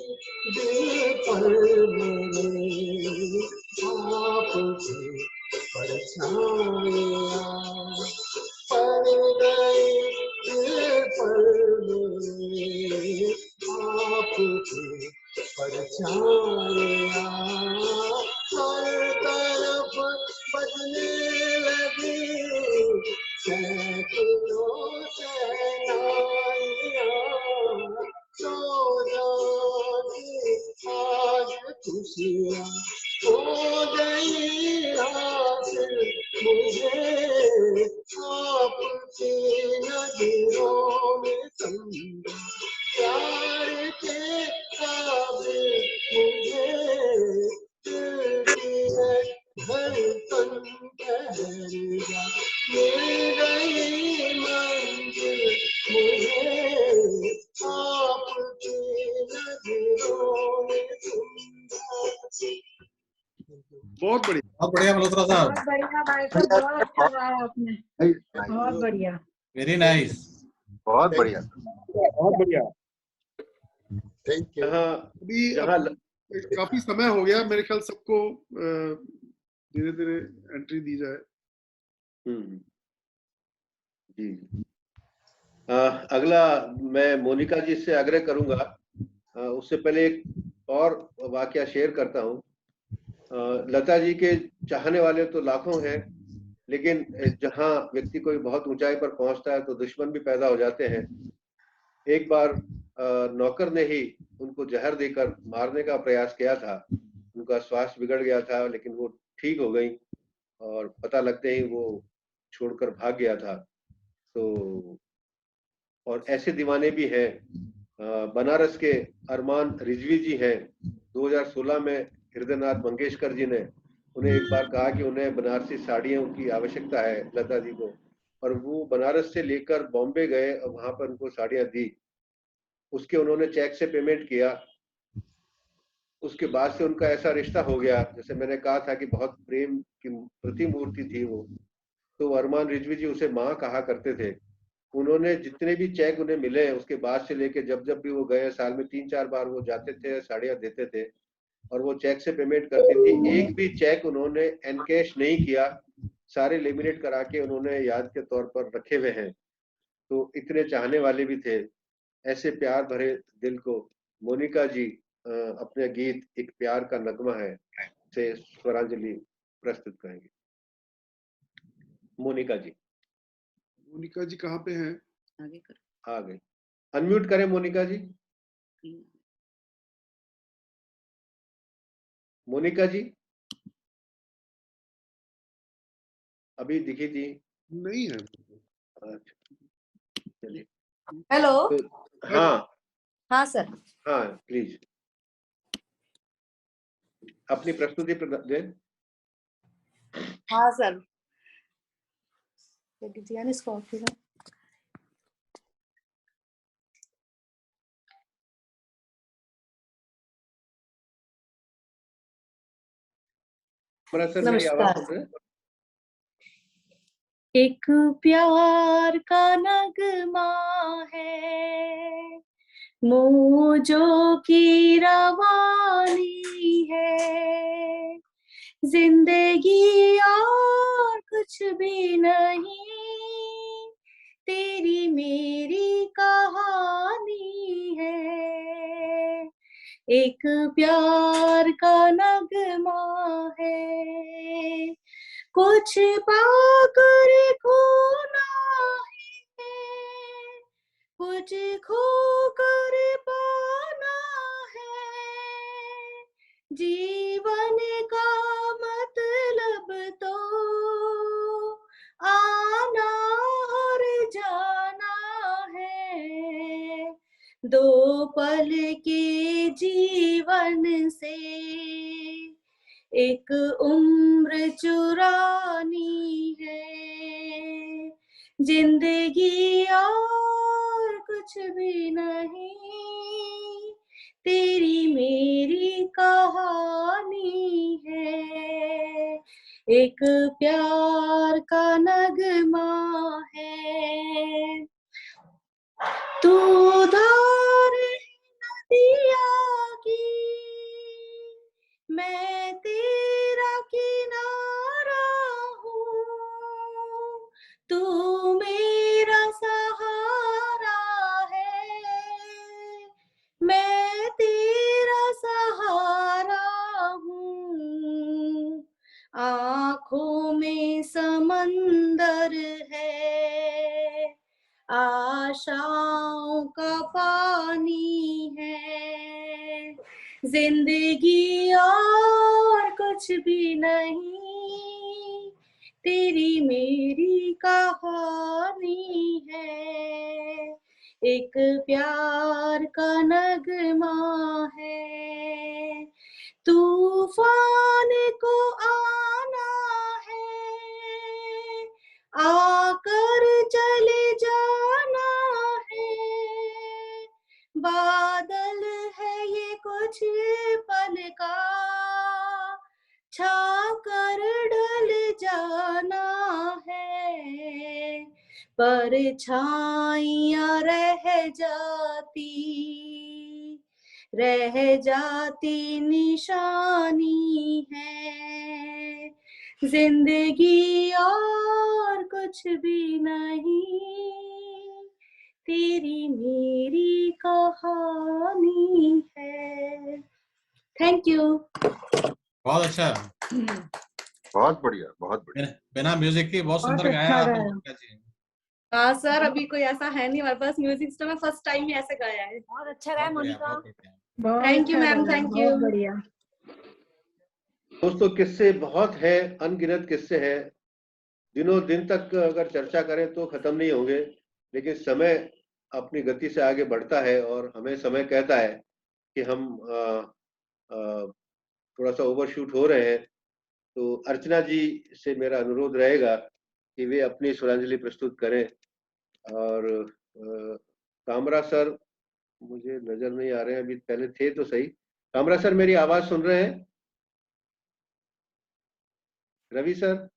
दिल पर मेरे आपकी परछाइयाँ पड़ गई दिल पर मेरे आपकी परछाइयाँ हर तरफ बजने लगी सैकड़ों शहनाइयाँ सो जाने आज खुशियाँ हो गई हासिल मुझे आपकी नजरों में समझा प्यार के काबिल मुझे दिल की धड़कन ठहर जा मिल गई मंजिल मुझे आपकी नजरों में समझा। बहुत बढ़िया। बहुत बढ़िया मल्होत्रा साहब, बहुत बढ़िया भाई साहब, बहुत अच्छा गाया आपने, बहुत बढ़िया। Very nice. बहुत बढ़िया। बहुत बढ़िया। Thank you. अभी काफी समय हो गया, मेरे ख्याल सबको धीरे धीरे एंट्री दी जाए। जी। अगला मैं मोनिका जी से आग्रह करूंगा। उससे पहले एक और वाकया शेयर करता हूं। लता जी के चाहने वाले तो लाखों हैं, लेकिन जहां व्यक्ति कोई बहुत ऊंचाई पर पहुंचता है तो दुश्मन भी पैदा हो जाते हैं। एक बार नौकर ने ही उनको जहर देकर मारने का प्रयास किया था। उनका स्वास्थ्य बिगड़ गया था, लेकिन वो ठीक हो गई और पता लगते ही वो छोड़कर भाग गया था। तो और ऐसे दीवाने भी हैं। बनारस के अरमान रिजवी जी हैं। 2016 में हृदयनाथ मंगेशकर जी ने उन्हें एक बार कहा कि उन्हें बनारसी साड़ियों की आवश्यकता है लता जी को, और वो बनारस से लेकर बॉम्बे गए और वहां पर उनको साड़ियां दी। उसके उन्होंने चेक से पेमेंट किया। उसके बाद से उनका ऐसा रिश्ता हो गया, जैसे मैंने कहा था कि बहुत प्रेम की प्रतिमूर्ति थी वो। तो अरमान रिजवी जी उसे माँ कहा करते थे। उन्होंने जितने भी चेक उन्हें मिले उसके बाद से लेके जब जब भी वो गए, साल में 3-4 बार वो जाते थे, साड़ियां देते थे और वो चेक से पेमेंट करती थी। एक भी चेक उन्होंने एनकैश नहीं किया, सारे लेमिनेट करा के उन्होंने याद के तौर पर रखे हुए हैं। तो इतने चाहने वाले भी थे। ऐसे प्यार भरे दिल को मोनिका जी अपने गीत एक प्यार का नगमा है से स्वरांजलि प्रस्तुत करेंगे। मोनिका जी। मोनिका जी कहाँ पे हैं? आगे करो। आ गए। अनम्यूट करें मोनिका जी। मोनिका जी अभी दिखी थी? नहीं है। अच्छा चलिए। हेलो। तो हाँ हाँ सर। हाँ प्लीज अपनी प्रस्तुति दें। हाँ सर। इसको ऑफ किया। सर मेरी आवाज सुन रहे हैं? एक प्यार का नगमा है, मौजों की रवानी है, जिंदगी और कुछ भी नहीं, तेरी मेरी कहानी है। एक प्यार का नगमा है, कुछ पाकर खोना है, कुछ खोकर पाना है, जीवन का मतलब तो आना और जाना है। दो पल के जीवन से एक उम्र चुरानी है, जिंदगी और कुछ भी नहीं, तेरी मेरी कहानी है। एक प्यार का नगमा है, तू धार नदिया जिंदगी और कुछ भी नहीं, तेरी मेरी कहानी है, एक प्यार का नगमा है, तूफान को आना है, आकर चले जाना है, बादल है ये कुछ पल का, छाकर ढल जाना है, परछाइयां रह जाती निशानी है, जिंदगी और कुछ भी नहीं, तेरी मेरी कहानी है। Thank you. बहुत अच्छा, बहुत बढ़िया, बहुत बढ़िया। बिना म्यूजिक की बहुत सुंदर गाया आपने मोनिका जी। हाँ सर, अभी कोई ऐसा है नहीं हमारे पास म्यूजिक, तो मैं फर्स्ट टाइम ही ऐसे गाया है। बहुत अच्छा रहा Monika. Thank you ma'am, thank you. बहुत बढ़िया। दोस्तों किस्से बहुत है, अनगिनत किस्से हैं, दिनों दिन तक अगर चर्चा करें तो खत्म नहीं होंगे, लेकिन समय अपनी गति से आगे बढ़ता है और हमें समय कहता है कि हम थोड़ा सा ओवरशूट हो रहे हैं। तो अर्चना जी से मेरा अनुरोध रहेगा कि वे अपनी स्वरांजलि प्रस्तुत करें। और कामरा सर मुझे नजर नहीं आ रहे हैं, अभी पहले थे तो सही। कामरा सर मेरी आवाज सुन रहे हैं? रवि सर?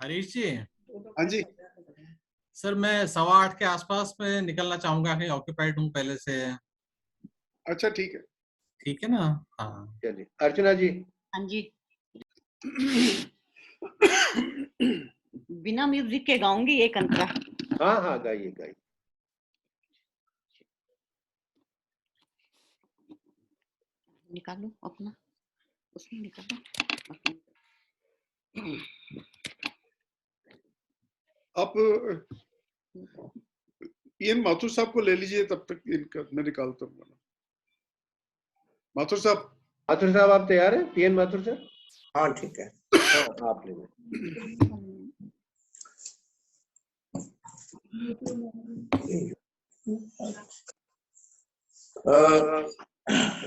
हरीश जी। हाँ जी सर, मैं 8:15 के आसपास में निकलना चाहूंगा, कहीं ऑक्यूपाइड हूँ पहले से। अच्छा ठीक है, ठीक है ना? हाँ चलिए अर्चना जी। हाँ जी। बिना म्यूजिक के गाऊंगी एक अंतरा। हाँ हाँ गाइए गाइए। निकालो अपना, उसमें निकालो। आप पीएन माथुर साहब को ले लीजिए, तब तक इनका मैं निकालता हूँ। माथुर साहब आप तैयार हैं? PN Mathur sir? हाँ ठीक है। हाँ आप ले लें।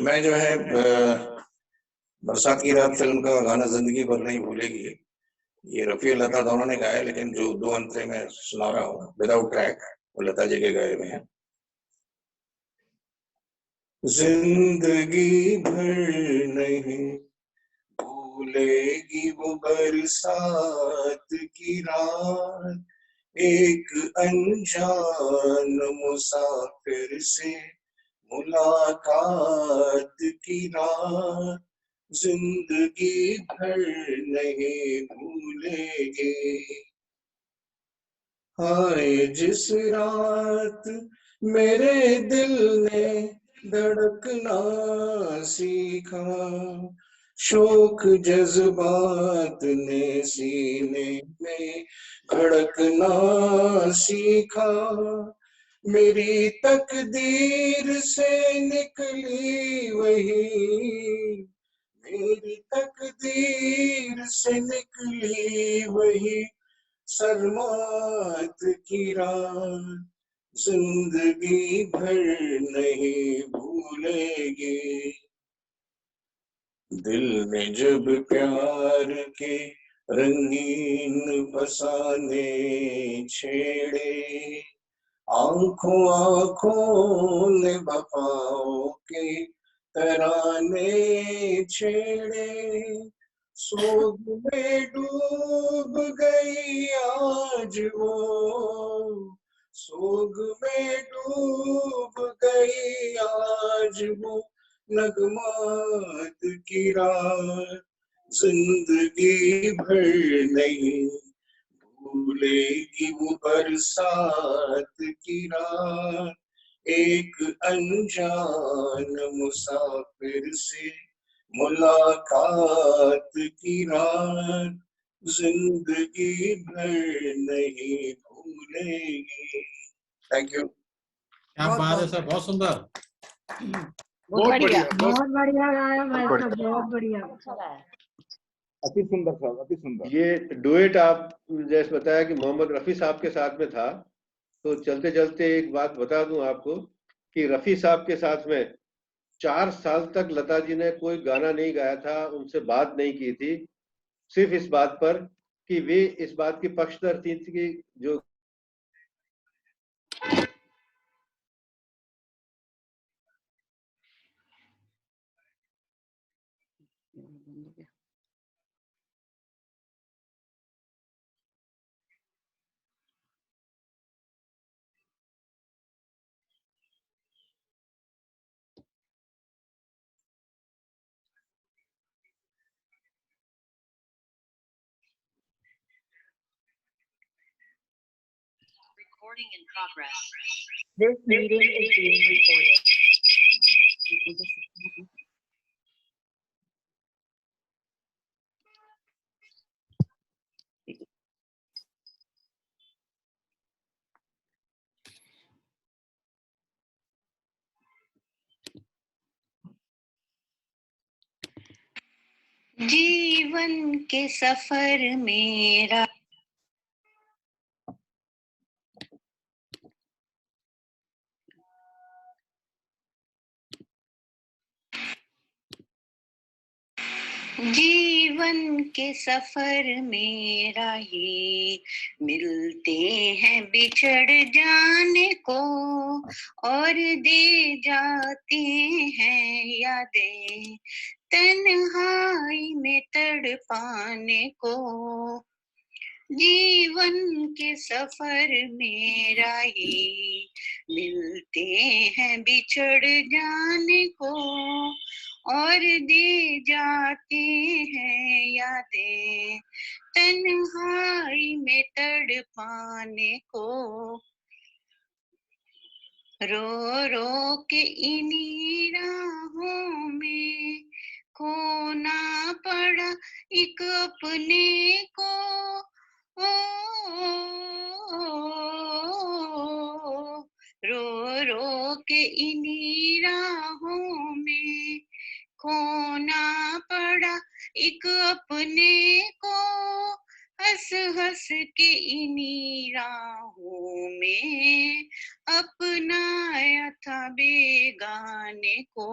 मैं जो है बरसात की रात फिल्म का गाना जिंदगी भर नहीं भूलेगी, ये रफी और लता दोनों ने गाया, लेकिन जो 2 अंतरे में सुना रहा हूँ विदाउट ट्रैक, वो लता जी के गाए हुए हैं। जिंदगी भर नहीं भूलेगी वो बरसात की रात, एक अनजान मुसाफिर से मुलाकात की रात, जिंदगी भर नहीं भूलेगी। हाय जिस रात मेरे दिल ने धड़कना सीखा, शोक जज्बात ने सीने में धड़कना सीखा, मेरी तकदीर से निकली वही, मेरी तकदीर से निकली वही सरमात की रात, जिंदगी भर नहीं भूलेगी। दिल ने जब प्यार के रंगीन फसाने छेड़े, आंखों आंखों ने वफाओं के तराने छेड़े, सोग में डूब गई आज वो, सोग में डूब गई आज वो नगमात की रात, जिंदगी भर नहीं भूलेगी वो बरसात की रात, एक अनजान मुसाफिर से मुलाकात की रात, जिंदगी भर नहीं भूलेगी। Thank you. क्या बात है सर, बहुत सुंदर। बहुत बढ़िया, बहुत बढ़िया गाया भाई बढ़िया। साहब, बहुत बढ़िया। अति सुंदर साहब, अति सुंदर। ये डुएट आप जैसे बताया कि मोहम्मद रफी साहब के साथ में था, तो चलते चलते एक बात बता दूं आपको कि रफी साहब के साथ में 4 साल तक लता जी ने कोई गाना नहीं गाया था, उनसे बात नहीं की थी, सिर्फ इस बात पर कि वे इस बात की पक्षधर थी कि जो Recording in progress. This meeting is being recorded. जीवन के सफर मेरा जीवन के सफर मेरा ये मिलते हैं बिछड़ जाने को और दे जाते हैं यादें तन्हाई में तड़पाने को। जीवन के सफर मेरा ये मिलते हैं बिछड़ जाने को और दे जाते हैं यादें तन्हाई में तड़पाने को। रो रो के इन्हीं राहों में खोना पड़ा एक अपने को। रो रो के इन्हीं राहों में खोना पड़ा एक अपने को। हंस हंस के इन्हीं राहों में अपनाया था बेगाने को।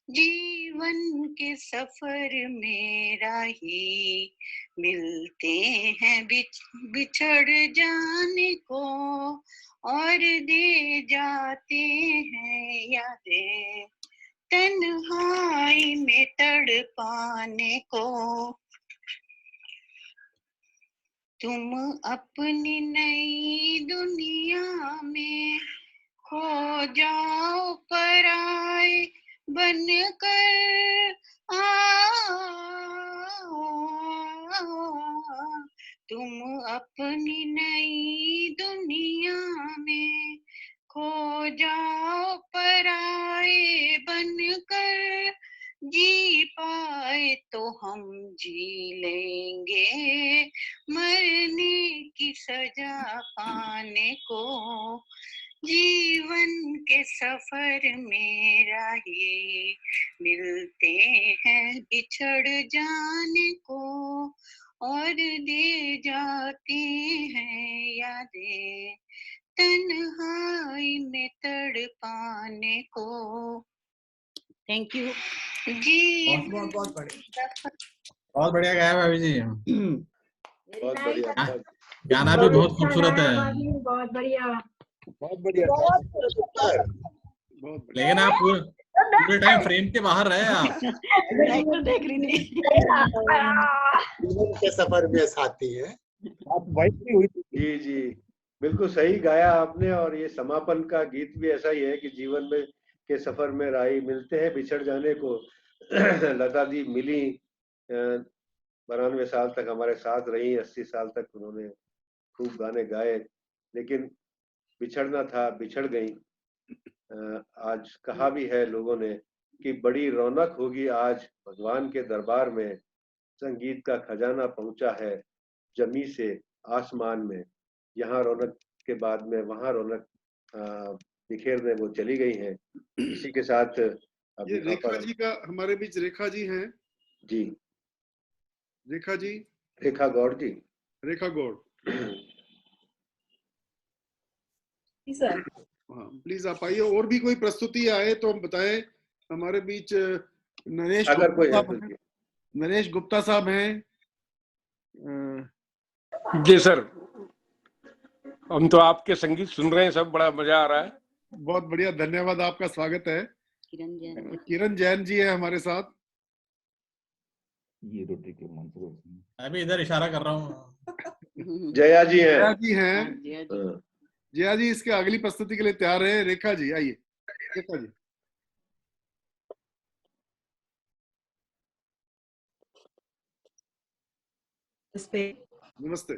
जीवन के सफर मेरा ही मिलते हैं बिछड़ जाने को और दे जाते हैं यादें तन्हाई में तड़पाने को। तुम अपनी नई दुनिया में खो जाओ पराए बनकर तुम अपनी नई दुनिया में खो जाओ पराए बनकर। जी पाए तो हम जी लेंगे मरने की सजा पाने को। जीवन के सफर मेरा ये मिलते हैं बिछड़ जाने को और दे जाते हैं यादें तन्हाई में तड़पाने को। थैंक यू जी। बहुत बढ़िया गाया भाभी जी। बहुत बढ़िया। गाना भी बहुत खूबसूरत है, बहुत बढ़िया, बहुत बढ़िया। लेकिन आप पूरे टाइम फ्रेम के बाहर रहे आप। देख रही नहीं। जीवन के सफर में साथी है आप वाइफ भी हुई थी। जी जी बिल्कुल सही गाया आपने। और ये समापन का गीत भी ऐसा ही है कि जीवन में के सफर में राही मिलते हैं बिछड़ जाने को। लता जी मिली, 92 साल तक हमारे साथ रही, 80 साल तक उन्होंने खूब गाने गाए, लेकिन बिछड़ना था बिछड़ गई। आज कहा भी है लोगों ने कि बड़ी रौनक होगी आज भगवान के दरबार में, संगीत का खजाना पहुंचा है जमी से आसमान में। यहाँ रौनक के बाद में वहाँ रौनक बिखेरने वो चली गई हैं। इसी के साथ अब ये यहाँ रेखा पर जी का हमारे बीच रेखा जी हैं। जी, रेखा जी, रेखा गौड़ जी, रेखा गौड़, सर हाँ प्लीज आप आइए। और भी कोई प्रस्तुति आए तो हम बताएं। हमारे बीच नरेश अगर गुप्ता कोई है साहब तो हैं। जी। नरेश गुप्ता साहब हैं। जी सर, हम तो आपके संगीत सुन रहे हैं, सब बड़ा मजा आ रहा है। बहुत बढ़िया, धन्यवाद, आपका स्वागत है। किरण जैन जी है हमारे साथ। ये रोटी के मंत्र मैं भी इधर इशारा कर रहा हूँ। जया जी हैं। जया जी हैं। जया जी इसके अगली प्रस्तुति के लिए तैयार है। रेखा जी आइए। रेखा जी, नमस्ते।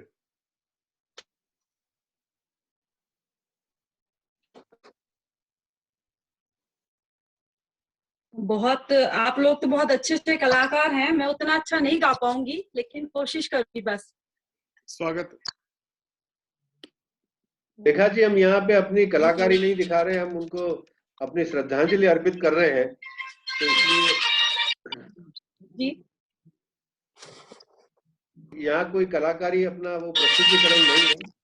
बहुत आप लोग तो बहुत अच्छे अच्छे कलाकार हैं, मैं उतना अच्छा नहीं गा पाऊंगी लेकिन कोशिश करूंगी बस। स्वागत। रेखा जी, हम यहाँ पे अपनी कलाकारी नहीं दिखा रहे हैं, हम उनको अपनी श्रद्धांजलि अर्पित कर रहे हैं, तो इसलिए जी यहाँ कोई कलाकारी अपना वो प्रस्तुतिकरण नहीं है।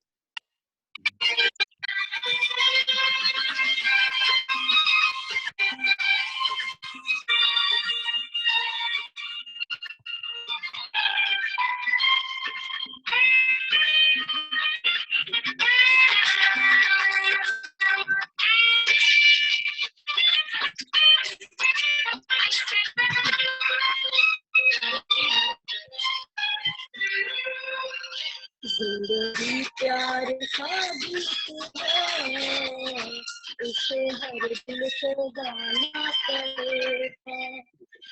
जिंदगी प्यार का गीत है, इसे हर दिल को गाना पड़ेगा।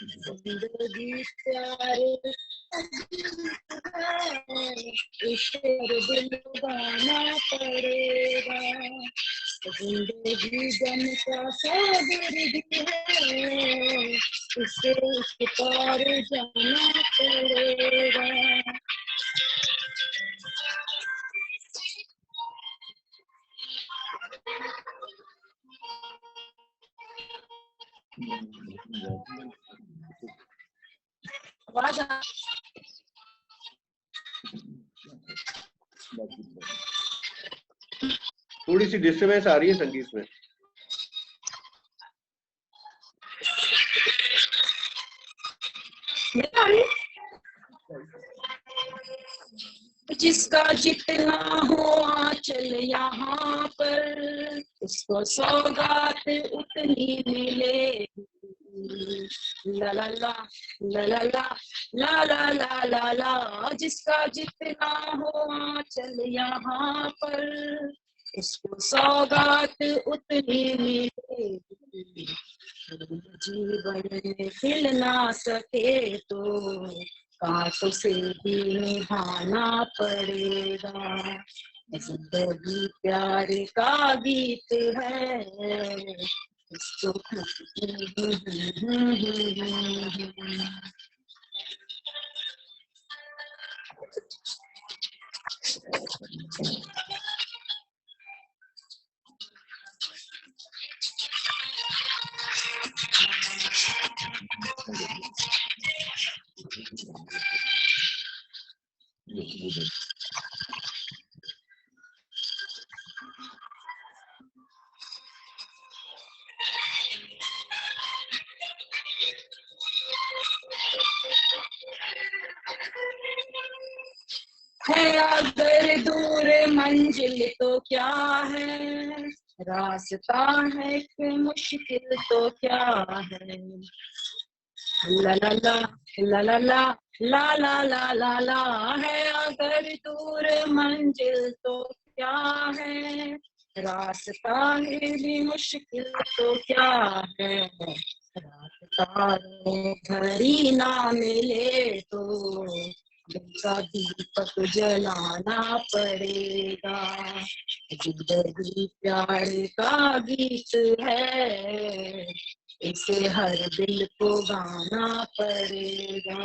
जिंदगी प्यार का गीत है, इसे हर दिल को गाना पड़ेगा। जिंदगी गम का सागर भी है, इसे इस पार जाना पड़ेगा। आवाज थोड़ी सी डिस्टर्बेंस आ रही है संगीत में। जिसका जितना हो आंचल यहाँ पर, उसको सौगात उतनी मिले। ला ला ला ला ला ला ला ला ला ला ला। जिसका जितना हो आंचल यहाँ पर, उसको सौगात उतनी मिले। जीवन में खिल ना सके तो कांटों से भी निभाना पड़ेगा। जिंदगी प्यार का गीत है, इसको है अगर दूर मंजिल तो क्या है, रास्ता है कि मुश्किल तो क्या है। ला ला ला ला ला ला ला ला ला ला ला। है अगर दूर मंजिल तो क्या है, रास्ता है भी मुश्किल तो क्या है। रास्ता में घड़ी ना मिले तो का दीपक जलाना पड़ेगा। जिंदगी प्यार का गीत है, इसे हर दिल को गाना पड़ेगा।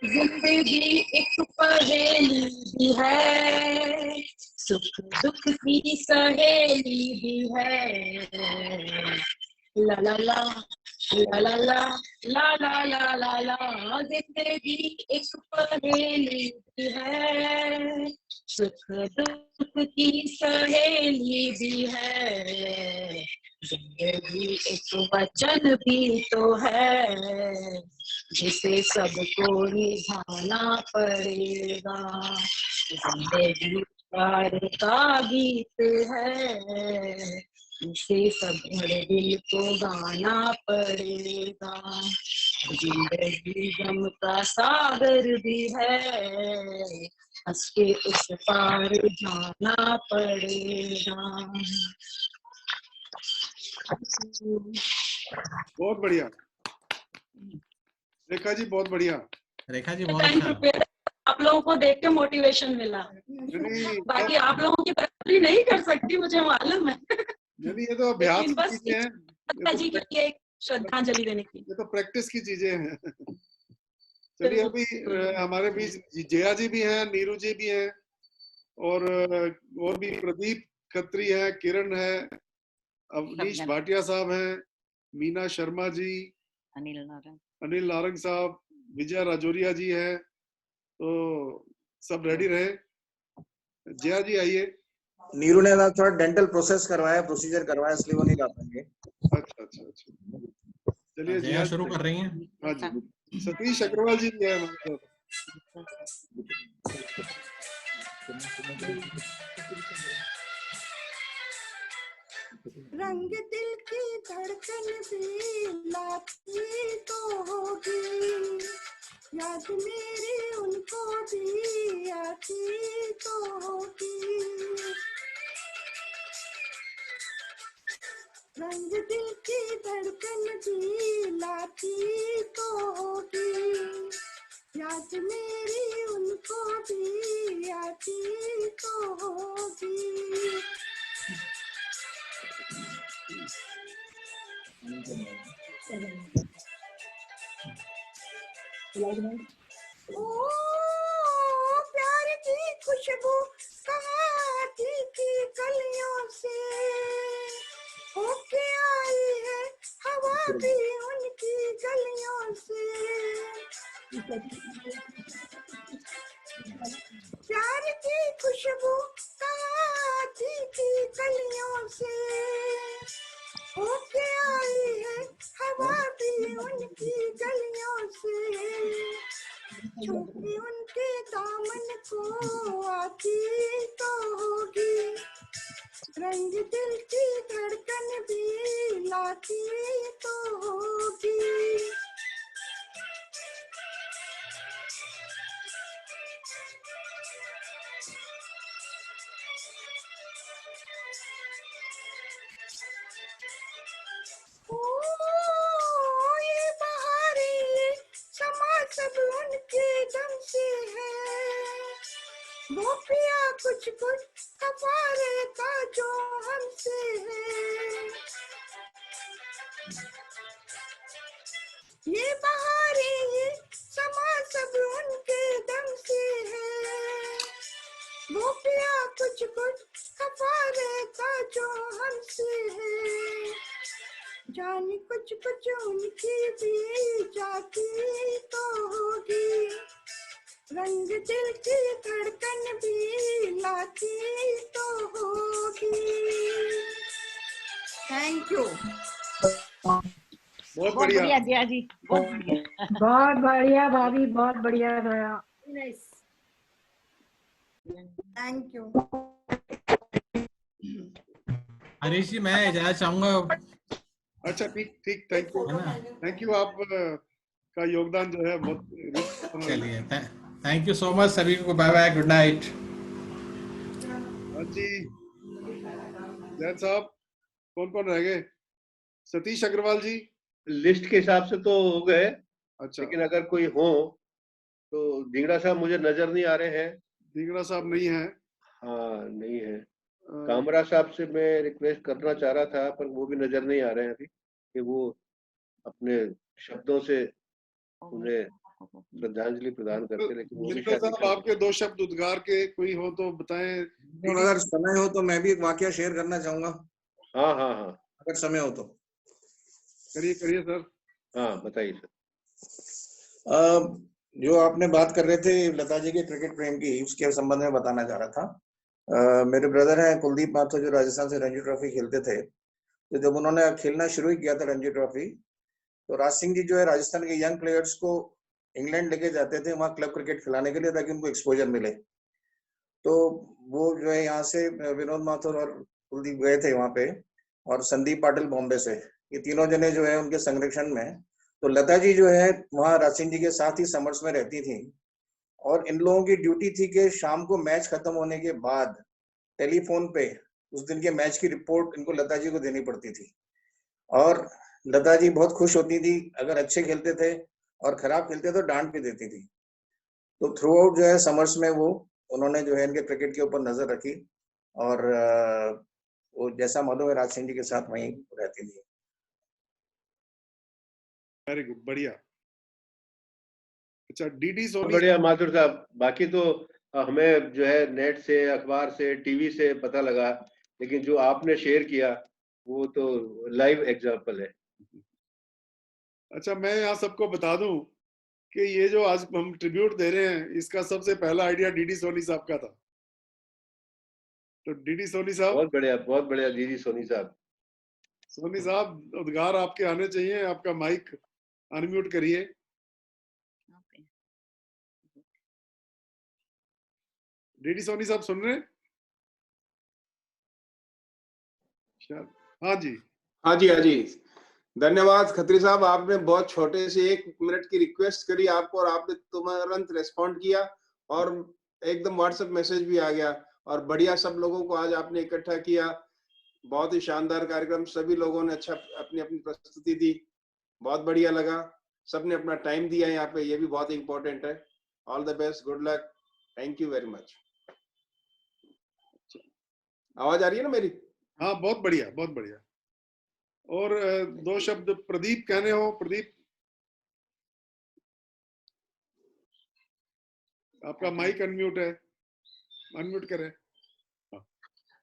जिंदगी एक पहेली भी है, सुख दुख की सहेली भी है। ला ला ला ला ला ला ला ला ला ला ला, जिंदगी एक पहेली भी है, सुख दुख की सहेली भी है। जिंदगी एक वचन भी तो है, जिसे सबको निभाना पड़ेगा। जिंदगी प्यार का गीत है, इसे सब दिल को गाना पड़ेगा। जिंदगी गम का सागर भी है, हंस के उस पार जाना पड़ेगा। बहुत बढ़िया रेखा जी, बहुत बढ़िया। रेखा जी बहुत अच्छा। आप लोगों को देख के मोटिवेशन मिला। बाकी आप लोगों की बराबरी नहीं कर सकती, मुझे मालूम है। ये तो अभ्यास की चीजें हैं, लता जी के लिए एक श्रद्धांजलि देने की। ये तो प्रैक्टिस की चीजें हैं। चलिए, अभी हमारे बीच जया जी भी हैं, नीरू जी भी हैं, और भी प्रदीप खत्री है, किरण है, अवनीश भाटिया साहब हैं, मीना शर्मा जी, अनिल नारंग साहब, विजय राजौरिया जी है। तो सब रेडी रहे। जया जी आइए। नीरू ने थोड़ा डेंटल प्रोसेस करवाया, प्रोसीजर करवाया, इसलिए वो नहीं गा पाएंगे। अच्छा अच्छा अच्छा, चलिए जया शुरू कर रही हैं। हाँ जी, सतीश अग्रवाल जी भी है हमारे साथ। रंग दिल की धड़कन भी लाती तो होगी, याद मेरी उनको भी आती तो होगी। रंग दिल की धड़कन भी लाती तो होगी, याद मेरी उनको भी आती तो होगी। ओ प्यार की खुशबू कहाँ आती थी गलियों से, होके आई है हवा भी उनकी गलियों से। प्यार की खुशबू कहाँ आती थी गलियों से, होके आई है हवा भी उनकी गलियों से। छूटी उनके दामन को आती तो होगी, रंग दिल की धड़कन भी लाती तो होगी। ये बहारें समा सब उनके दम से है, वो पिया कुछ कुछ कफारे का जो हमसे है। ये बहारें समा सब उनके दम से है, वो पिया कुछ कुछ कफारे का जो हमसे है। जाने कुछ कुछ उनकी भी जाती तो होगी, रंग दिल की धड़कन भी लाती तो होगी। Thank you. बहुत बढ़िया जया जी, बहुत बढ़िया। बहुत बढ़िया भाभी, बहुत बढ़िया गाया। Thank you. हरीश जी, मैं इजाजत चाहूंगा। अच्छा, ठीक ठीक, थैंक यू। आप का योगदान जो है बहुत। चलिए, थैंक यू सो मच सभी को। Bye bye, good night. हाँ जी, जैन साहब, कौन कौन रह गए? सतीश अग्रवाल जी लिस्ट के हिसाब से तो हो गए। अच्छा, लेकिन अगर कोई हो तो ढींगड़ा साहब मुझे नजर नहीं आ रहे हैं। ढींगड़ा साहब नहीं है। हाँ, नहीं है। कामरा साहब से मैं रिक्वेस्ट करना चाह रहा था, पर वो भी नजर नहीं आ रहे हैं अभी, कि वो अपने शब्दों से उन्हें श्रद्धांजलि प्रदान करते, लेकिन वो भी मित्तल शायद साहब निकल आपके 2 शब्द उद्गार के कोई हो तो बताएं। और अगर समय हो तो मैं भी एक वाकया शेयर करना चाहूंगा, हाँ हाँ हाँ अगर समय हो तो। करिए करिए सर। हाँ बताइए सर। जो आपने बात कर रहे थे लता जी के क्रिकेट प्रेम की, उसके संबंध में बताना चाह रहा था। मेरे ब्रदर हैं कुलदीप माथुर, जो राजस्थान से रणजी ट्रॉफी खेलते थे। तो जब उन्होंने खेलना शुरू ही किया था रणजी ट्रॉफी, तो राज सिंह जी जो है राजस्थान के यंग प्लेयर्स को इंग्लैंड लेके जाते थे वहाँ क्लब क्रिकेट खिलाने के लिए, ताकि उनको एक्सपोजर मिले। तो वो जो है यहाँ से विनोद माथुर और कुलदीप गए थे वहाँ पे, और संदीप पाटिल बॉम्बे से, ये तीनों जने जो है उनके संरक्षण में। तो लता जी जो है वहाँ राज सिंह जी के साथ ही समर्स में रहती थी, और इन लोगों की ड्यूटी थी कि शाम को मैच खत्म होने के बाद टेलीफोन पे उस दिन के मैच की रिपोर्ट इनको लता जी को देनी पड़ती थी। और लता जी बहुत खुश होती थी अगर अच्छे खेलते थे, और खराब खेलते तो डांट भी देती थी। तो थ्रू आउट जो है समर्स में वो उन्होंने जो है इनके क्रिकेट के ऊपर नजर रखी, और वो जैसा मालूम है राज सिंह जी के साथ वहीं रहती थी। वेरी गुड, बढ़िया। अच्छा, डीडी सोनी। बढ़िया माथुर साहब, बाकी तो हमें जो है नेट से, अखबार से, टीवी से पता लगा, लेकिन जो आपने शेयर किया वो तो लाइव एग्जांपल है। अच्छा, मैं यहाँ सबको बता दूं कि ये जो आज हम ट्रिब्यूट दे रहे हैं, इसका सबसे पहला आइडिया डीडी सोनी साहब का था। तो डीडी सोनी साहब, बहुत बढ़िया डीडी सोनी साहब। सोनी साहब, उद्गार आपके आने चाहिए। आपका माइक अनम्यूट करिए। डीडी सोनी साहब सुन रहे हैं? हाँ जी, हाँ जी, हाँ जी। धन्यवाद खत्री साहब, आपने बहुत छोटे से 1 मिनट की रिक्वेस्ट करी आपको, और आपने तुरंत रेस्पॉन्ड किया, और एकदम व्हाट्सएप मैसेज भी आ गया, और बढ़िया सब लोगों को आज आपने इकट्ठा किया। बहुत ही शानदार कार्यक्रम, सभी लोगों ने अच्छा अपनी अपनी प्रस्तुति दी, बहुत बढ़िया लगा। सबने अपना टाइम दिया यहाँ पे, ये भी बहुत इंपॉर्टेंट है। All the best, good luck, thank you very much. आवाज आ रही है ना मेरी? हाँ, बहुत बढ़िया, बहुत बढ़िया। और 2 शब्द प्रदीप कहने हो। प्रदीप, आपका माइक अनम्यूट है, अनम्यूट करें।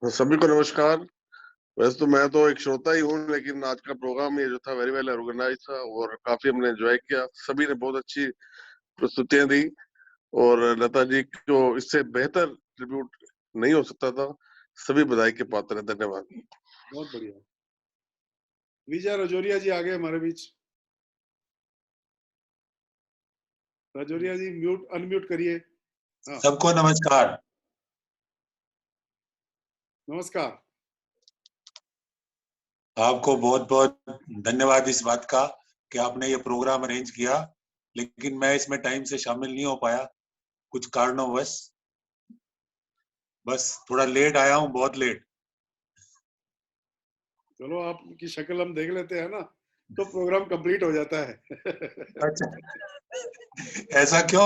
सभी को नमस्कार। वैसे तो मैं तो एक श्रोता ही हूँ, लेकिन आज का प्रोग्राम ये जो था वेरी वेल ऑर्गेनाइज था, और काफी हमने एंजॉय किया। सभी ने बहुत अच्छी प्रस्तुतियां दी, और लता जी को इससे बेहतर ट्रिब्यूट नहीं हो सकता था। सभी बधाई के पात्र हैं। धन्यवाद। बहुत बढ़िया। विजय रजौरिया जी आ गए हमारे बीच। रजौरिया जी, म्यूट अनम्यूट करिए। सबको नमस्कार। नमस्कार। आपको बहुत बहुत धन्यवाद इस बात का कि आपने ये प्रोग्राम अरेंज किया, लेकिन मैं इसमें टाइम से शामिल नहीं हो पाया कुछ कारणोंवश। बस थोड़ा लेट आया हूँ, बहुत लेट। चलो, आपकी शक्ल हम देख लेते हैं ना, तो प्रोग्राम कंप्लीट हो जाता है। अच्छा, ऐसा क्यों?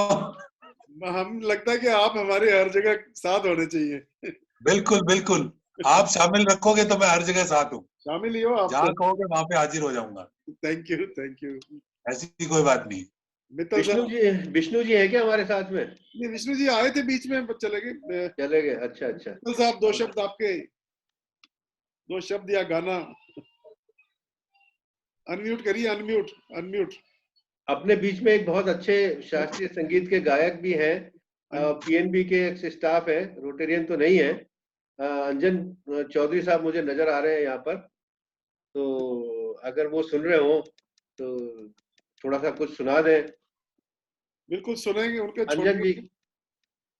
हम लगता है कि आप हमारे हर जगह साथ होने चाहिए। बिल्कुल बिल्कुल, आप शामिल रखोगे तो मैं हर जगह साथ हूँ। शामिल ही हो आप। जहाँ कहोगे वहां पे हाजिर हो जाऊंगा। Thank you, thank you. ऐसी कोई बात नहीं। विष्णु जी है क्या हमारे साथ में? नहीं, विष्णु जी आए थे बीच में, चले गए। अच्छा अच्छा। मित्तल साहब, 2 शब्द आपके, 2 शब्द या गाना। अनम्यूट करिए, अनम्यूट, अनम्यूट। अपने बीच में एक बहुत अच्छे शास्त्रीय संगीत के गायक भी हैं, पीएनबी के एक स्टाफ है, रोटेरियन तो नहीं है। अंजन चौधरी साहब मुझे नजर आ रहे हैं यहाँ पर, तो अगर वो सुन रहे हो तो थोड़ा सा कुछ सुना दें। बिल्कुल सुनेंगे।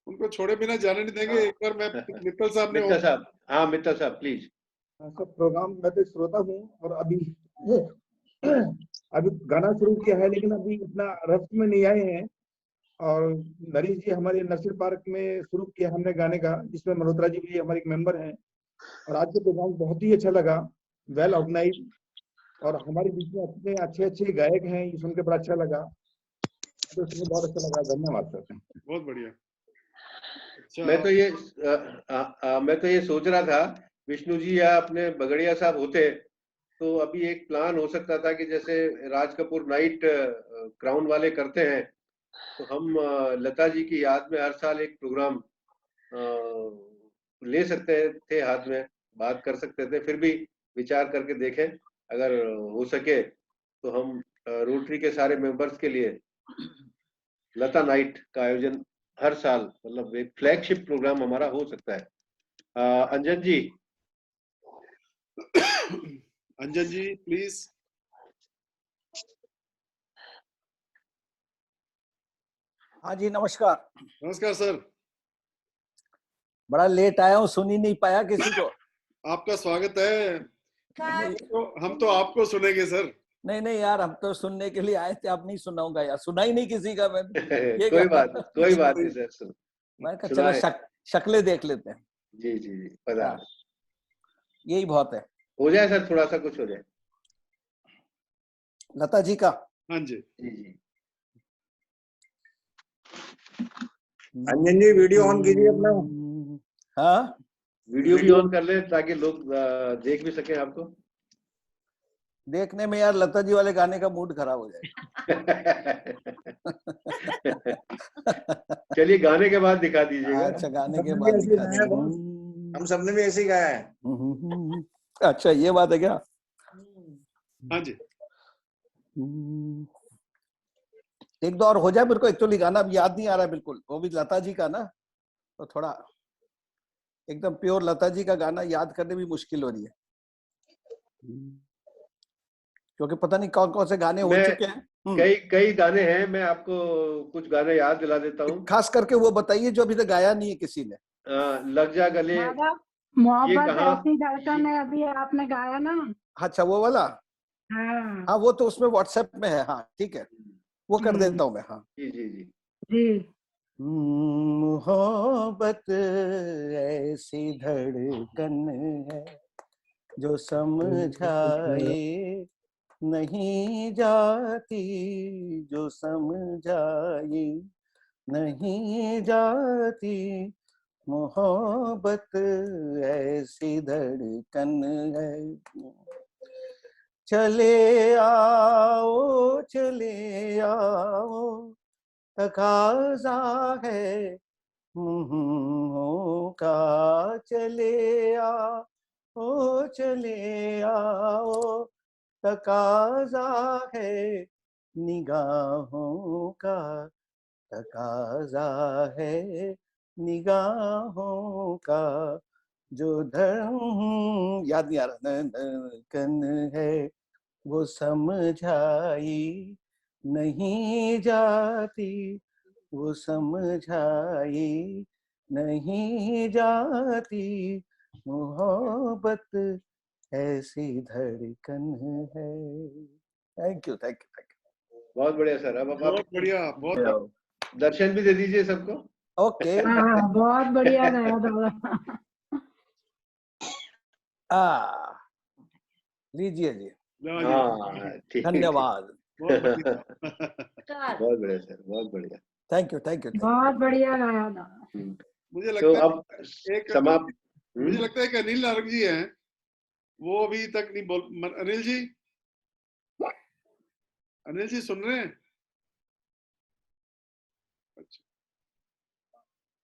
उनको छोड़े बिना जाने नहीं देंगे। एक बार मैं मित्तल साहब ने हाँ मित्तल साहब प्लीज। सब प्रोग्राम मैं तो श्रोता हूँ, और अभी गाना शुरू किया है, लेकिन अभी इतना रफ्त में नहीं आए हैं। और नरेश जी हमारे नर्सरी पार्क में शुरू किया हमने गाने का, जिसमें मल्होत्रा जी भी हमारे एक मेंबर हैं। और आज के प्रोग्राम बहुत ही अच्छा लगा, वेल ऑर्गेनाइज, और हमारे बीच में अपने अच्छे अच्छे गायक हैं, ये सुन के बड़ा अच्छा लगा। तो सुन बहुत अच्छा लगा। धन्यवाद सर। बहुत बढ़िया। अच्छा, मैं तो ये सोच रहा था विष्णु जी या अपने बगड़िया साहब होते तो अभी एक प्लान हो सकता था कि जैसे राज कपूर नाइट क्राउन वाले करते हैं, तो हम लता जी की याद में हर साल एक प्रोग्राम ले सकते थे हाथ में, बात कर सकते थे, फिर भी विचार करके देखें अगर हो सके तो हम रोटरी के सारे मेंबर्स के लिए लता नाइट का आयोजन हर साल, मतलब एक फ्लैगशिप प्रोग्राम हमारा हो सकता है। अंजन जी। अंजन जी प्लीज। हाँ जी, नमस्कार। नमस्कार सर। बड़ा लेट आया हूँ, सुन ही नहीं पाया किसी को। आपका स्वागत है। हम तो आपको सुनेंगे सर। नहीं नहीं यार, हम तो सुनने के लिए आए थे, आप नहीं सुनाऊंगा यार, सुना ही नहीं किसी का मैं। ये कोई क्या? बात नहीं सर। मैं कहा चलो शक्लें देख लेते हैं। जी जी जी, पता यही बहुत है। हो जाए सर, थोड़ा सा कुछ हो जाए लता जी का। हाँ जी जी जी। अंजन जी वीडियो ऑन कीजिए अपना। हाँ, वीडियो भी ऑन कर ले ताकि लोग देख भी सकें आपको। देखने में यार लता जी वाले गाने का मूड खराब हो जाएगा। चलिए गाने के बाद दिखा दीजिएगा। अच्छा, गाने के बाद दिखा देंगे। हम सबने भी ऐसे ही गाया है। अच्छा, ये बात है क्या? हाँ जी। एक दो और हो जाए, मेरे को एक्चुअली गाना अब याद नहीं आ रहा है बिल्कुल, वो भी लता जी का ना, तो थोड़ा एकदम प्योर लता जी का गाना याद करने भी मुश्किल हो रही है, क्योंकि पता नहीं कौन कौन से गाने हो चुके हैं। कई गाने हैं, मैं आपको कुछ गाने याद दिला देता हूँ। खास करके वो बताइए जो अभी तक गाया नहीं है किसी ने। लग जा गले, मोहब्बत ऐसी धड़कन है, अभी आपने गाया ना। अच्छा, वो वाला। हाँ वो तो उसमें व्हाट्सएप में है। हाँ ठीक है, वो कर देता हूँ मैं। हाँ जी जी जी जी। मोहब्बत ऐसी धड़कन है जो समझाए नहीं जाती, जो समझाए नहीं जाती। मोहब्बत ऐसी धड़कन है। चले आओ तकाज़ा है का, चले आओ तकाज़ा है निगाहों का, तकाज़ा है निगाहों का, जो धर्म याद नहीं आ रहा, धड़कन है वो समझाई नहीं जाती, वो समझाई नहीं जाती। मोहब्बत ऐसी धड़कन है। Thank you thank you thank you. बहुत बढ़िया सर। अब बहुत बढ़िया, बहुत दर्शन भी दे दीजिए सबको। ओके। बहुत बढ़िया गाया दादा। लीजिए जी। हाँ ठीक, धन्यवाद। बहुत बढ़िया सर, बहुत बढ़िया। Thank you thank you. बहुत बढ़िया गाया दादा। मुझे तो लगता अब है समाप्त। मुझे लगता है कि अनिल नारंग जी हैं, वो अभी तक नहीं बोल। अनिल जी, अनिल जी सुन रहे हैं? अच्छा,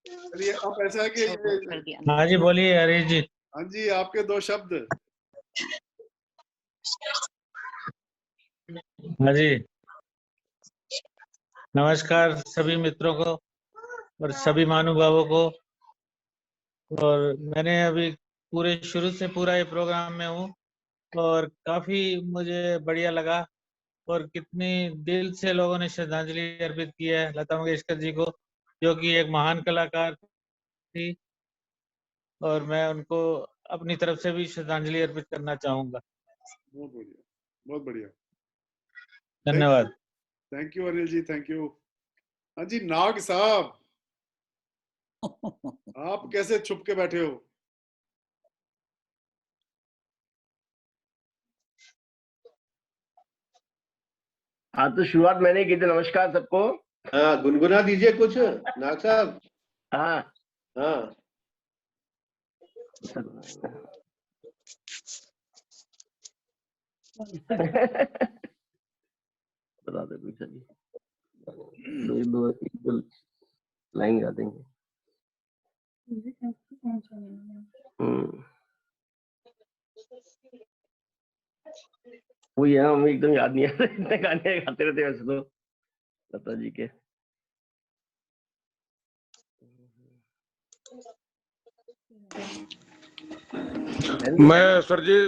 चलिए अब ऐसा है कि हाँ जी बोलिए हरीश जी। हाँ जी, आपके दो शब्द। हाँ जी, नमस्कार सभी मित्रों को और सभी महानुभावों को। और मैंने अभी पूरे शुरू से पूरा ये प्रोग्राम में हूँ और काफी मुझे बढ़िया लगा, और कितनी दिल से लोगों ने श्रद्धांजलि अर्पित की है लता मंगेशकर जी को, जो कि एक महान कलाकार थी, और मैं उनको अपनी तरफ से भी श्रद्धांजलि अर्पित करना चाहूंगा। बहुत बढ़िया, बहुत बढ़िया। धन्यवाद। Thank you Anil ji, thank you. हाँ जी, नाग साहब, आप कैसे छुप के बैठे हो? हाँ, तो शुरुआत मैंने की थी। नमस्कार सबको। हाँ, गुनगुना दीजिए कुछ नाग साहब। हाँ हाँ बता दे कुछ अभी। दो लाइन गा देंगे। वो ये हमें एकदम याद नहीं आ रहा, इतने गाने गाते रहते वैसे तो लता जी के। मैं सर जी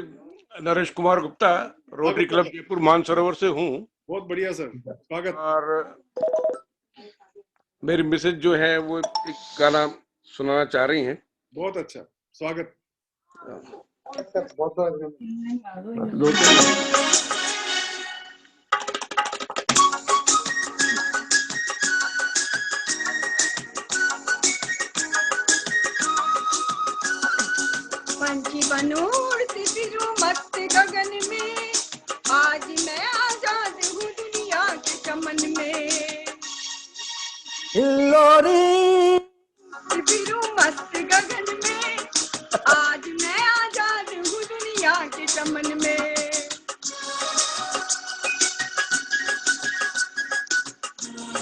नरेश कुमार गुप्ता, रोटरी क्लब जयपुर मानसरोवर से हूँ। बहुत बढ़िया सर, स्वागत। और मेरी मिसेज जो है वो एक गाना सुनाना चाह रही हैं। बहुत अच्छा, स्वागत। पंछी बनूं उड़ती फिरूं मस्त गगन में, आज मैं आजाद हूँ दुनिया के चमन में। हिल्लोरी फिरूं मस्त गगन में, आज मैं आजाद हूँ दुनिया के चमन में।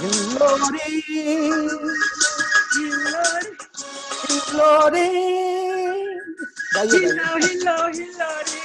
हिल्लोरी हिल्लोरी हिल्लोरी गाइए हिलो गाइए। हिलो हिल्लोरी।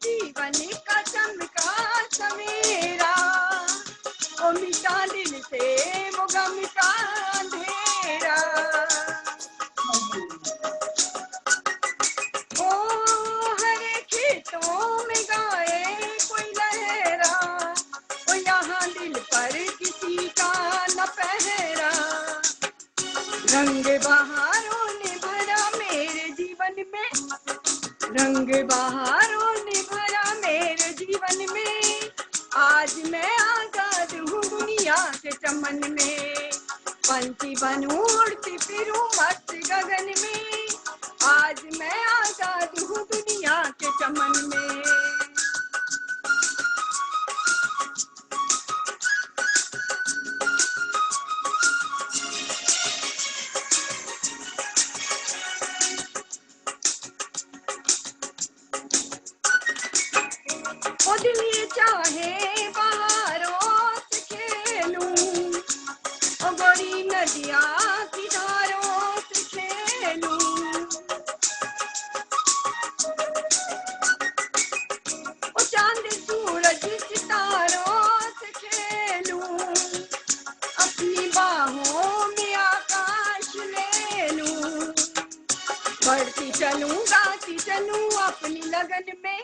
जीवन का चमका सवेरा, ओ मिटा दिल से वो गम का अंधेरा। ओ हरे खेतों में गाए कोई लहरा, ओ यहाँ दिल पर किसी का न पहरा। रंग बहारों ने भरा मेरे जीवन में, रंग बहारों ने भरा मेरे जीवन में, आज मैं आजाद हूँ दुनिया के चमन में। पंछी बनूं उड़ती फिरूं मस्त गगन में, आज मैं आजाद हूँ दुनिया के चमन में। ओ दिल ये चाहे बहारों से खेलूं, ओ गोरी नदियाँ की धारों से खेलूं। ओ चांद सूरज सितारों से खेलूं, अपनी बाहों में आकाश ले लूं। बढ़ती चलूं गाती चलूं अपनी लगन में,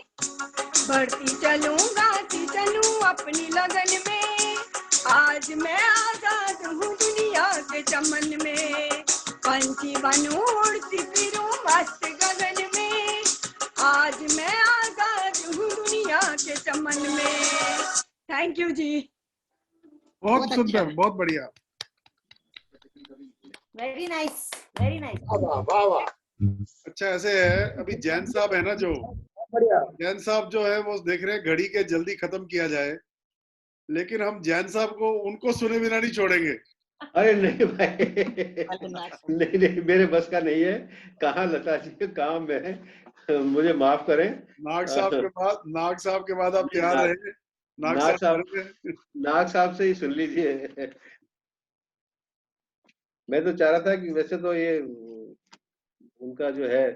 बढ़ती चलूं गाती चलूं अपनी लगन में, आज मैं आजाद हूँ दुनिया के चमन में। पंछी बनूं उड़ती फिरूं मस्त गगन में, आज मैं आजाद हूँ दुनिया के चमन में। थैंक यू जी। बहुत सुंदर, बहुत बढ़िया। Very nice, very nice. वाह वाह। अच्छा ऐसे है, अभी जैन साहब है ना, जो जैन साहब जो है वो देख रहे हैं घड़ी के जल्दी खत्म किया जाए, लेकिन हम जैन साहब को उनको सुने बिना नहीं छोड़ेंगे। अरे नहीं भाई, नहीं नहीं, मेरे बस का नहीं है। कहाँ लता जी, काम में है, मुझे माफ करें। नाग साहब के बाद आप तैयार रहे। नाग साहब से ही सुन लीजिए। मैं तो चाह रहा था कि वैसे तो ये उनका जो है,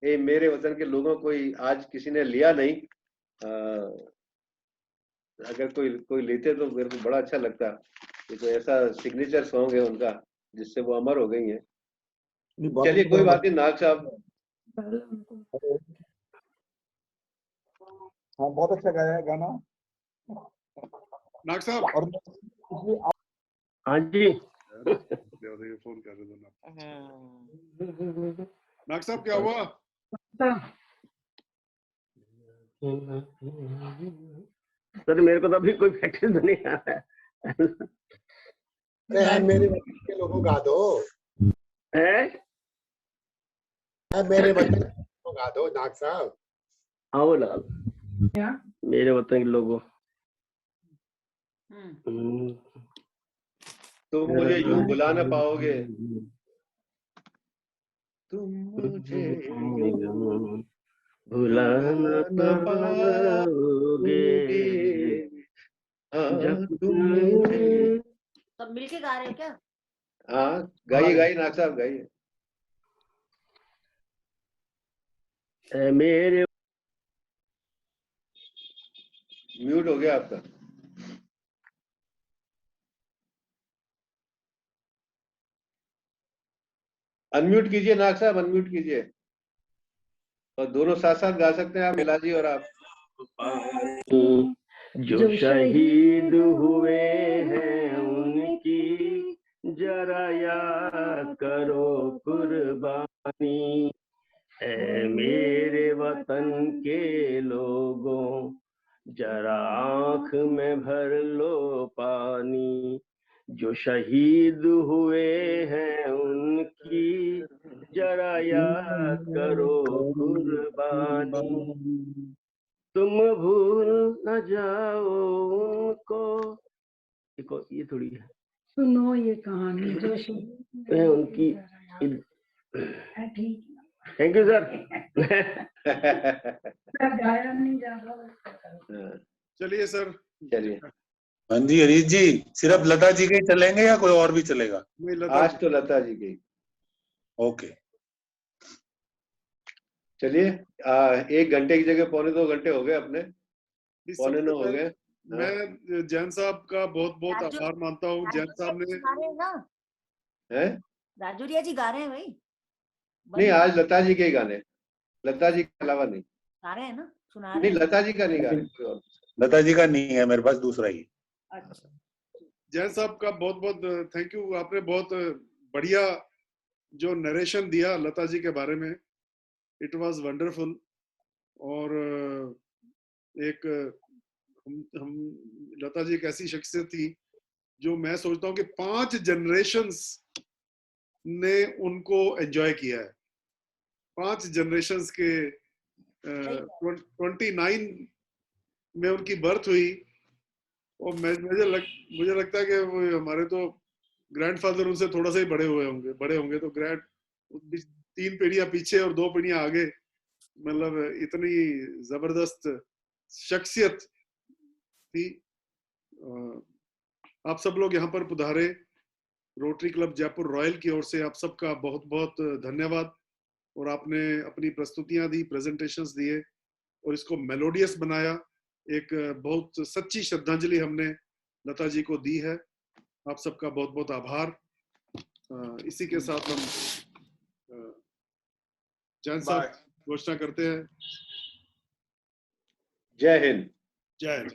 ये मेरे वतन के लोगों को आज किसी ने लिया नहीं। अगर कोई लेते तो मेरे को बड़ा अच्छा लगता। ये तो ऐसा सिग्नेचर सॉन्ग है उनका जिससे वो अमर हो गई हैं। चलिए कोई बात नहीं, नाग साहब। हाँ बहुत अच्छा गाया है गाना नाग साहब। हाँ जी फोन कर रहे थे नाग साहब, क्या हुआ? सर मेरे को तो अभी कोई प्रैक्टिस नहीं आ रहा है। मेरे वतन के लोगों गा दो, है मेरे वतन के लोगों गा दो नाग साहब। हाँ वो लगा दो। मेरे वतन के लोगों। तुम मुझे यूं भुला न पाओगे, तुम मुझे भुला न पाओगे हाँ तुम मुझे। सब मिलके गा रहे हैं क्या? हाँ गाइए गाइए नाग साहब गाइए। मेरे म्यूट हो गया आपका। अनम्यूट कीजिए नाग साहब, अनम्यूट कीजिए। और दोनों साथ साथ गा सकते हैं आप, मिला जी और आप। जो शहीद हुए हैं उनकी जरा याद करो कुर्बानी, ऐ मेरे वतन के लोगों जरा आंख में भर लो पानी, जो शहीद हुए हैं उनकी जरा याद करो कुर्बानी, तुम भूल न जाओ उनको। देखो ये थोड़ी है, सुनो ये कहानी जो है उनकी। Thank you sir. गाया नहीं जा रहा। चलिए सर। चलिए। हाँ जी अरीज जी, सिर्फ लता जी के चलेंगे या कोई और भी चलेगा? आज तो लता जी की। ओके चलिए। 1 घंटे की जगह 2.25 घंटे हो गए अपने, 8:45 हो गए। मैं जैन साहब का बहुत बहुत आभार मानता हूँ। जैन साहब ने हैं? राजूरिया जी गा रहे हैं भाई? नहीं आज लता जी के ही गाने, लता जी के अलावा नहीं गा रहे हैं ना? सुना नहीं, रहे हैं? लता जी का नहीं गा रहे। लता जी का नहीं है मेरे पास, दूसरा ही। अच्छा। जैन साहब का बहुत बहुत थैंक यू। आपने बहुत बढ़िया जो नरेशन दिया लता जी के बारे में, इट वाज वंडरफुल। और एक हम लता जी एक ऐसी शख्सियत थी जो मैं सोचता हूँ कि 5 जनरेशंस ने उनको एंजॉय किया है। 5 जनरेशंस के 29 में उनकी बर्थ हुई। और मुझे लगता है कि वो हमारे तो ग्रैंडफादर उनसे थोड़ा सा ही बड़े होंगे तो 3 पीढ़ियां पीछे और 2 पीढ़ियां आगे, मतलब इतनी जबरदस्त शख्सियत थी। आप सब लोग यहाँ पर पधारे, रोटरी क्लब जयपुर रॉयल की ओर से आप सबका बहुत बहुत धन्यवाद। और आपने अपनी प्रस्तुतियां दी, प्रेजेंटेशंस दिए और इसको मेलोडियस बनाया। एक बहुत सच्ची श्रद्धांजलि हमने लता जी को दी है। आप सबका बहुत बहुत आभार। इसी के साथ हम जैन साहब घोषणा करते हैं। जय हिंद। जय हिंद।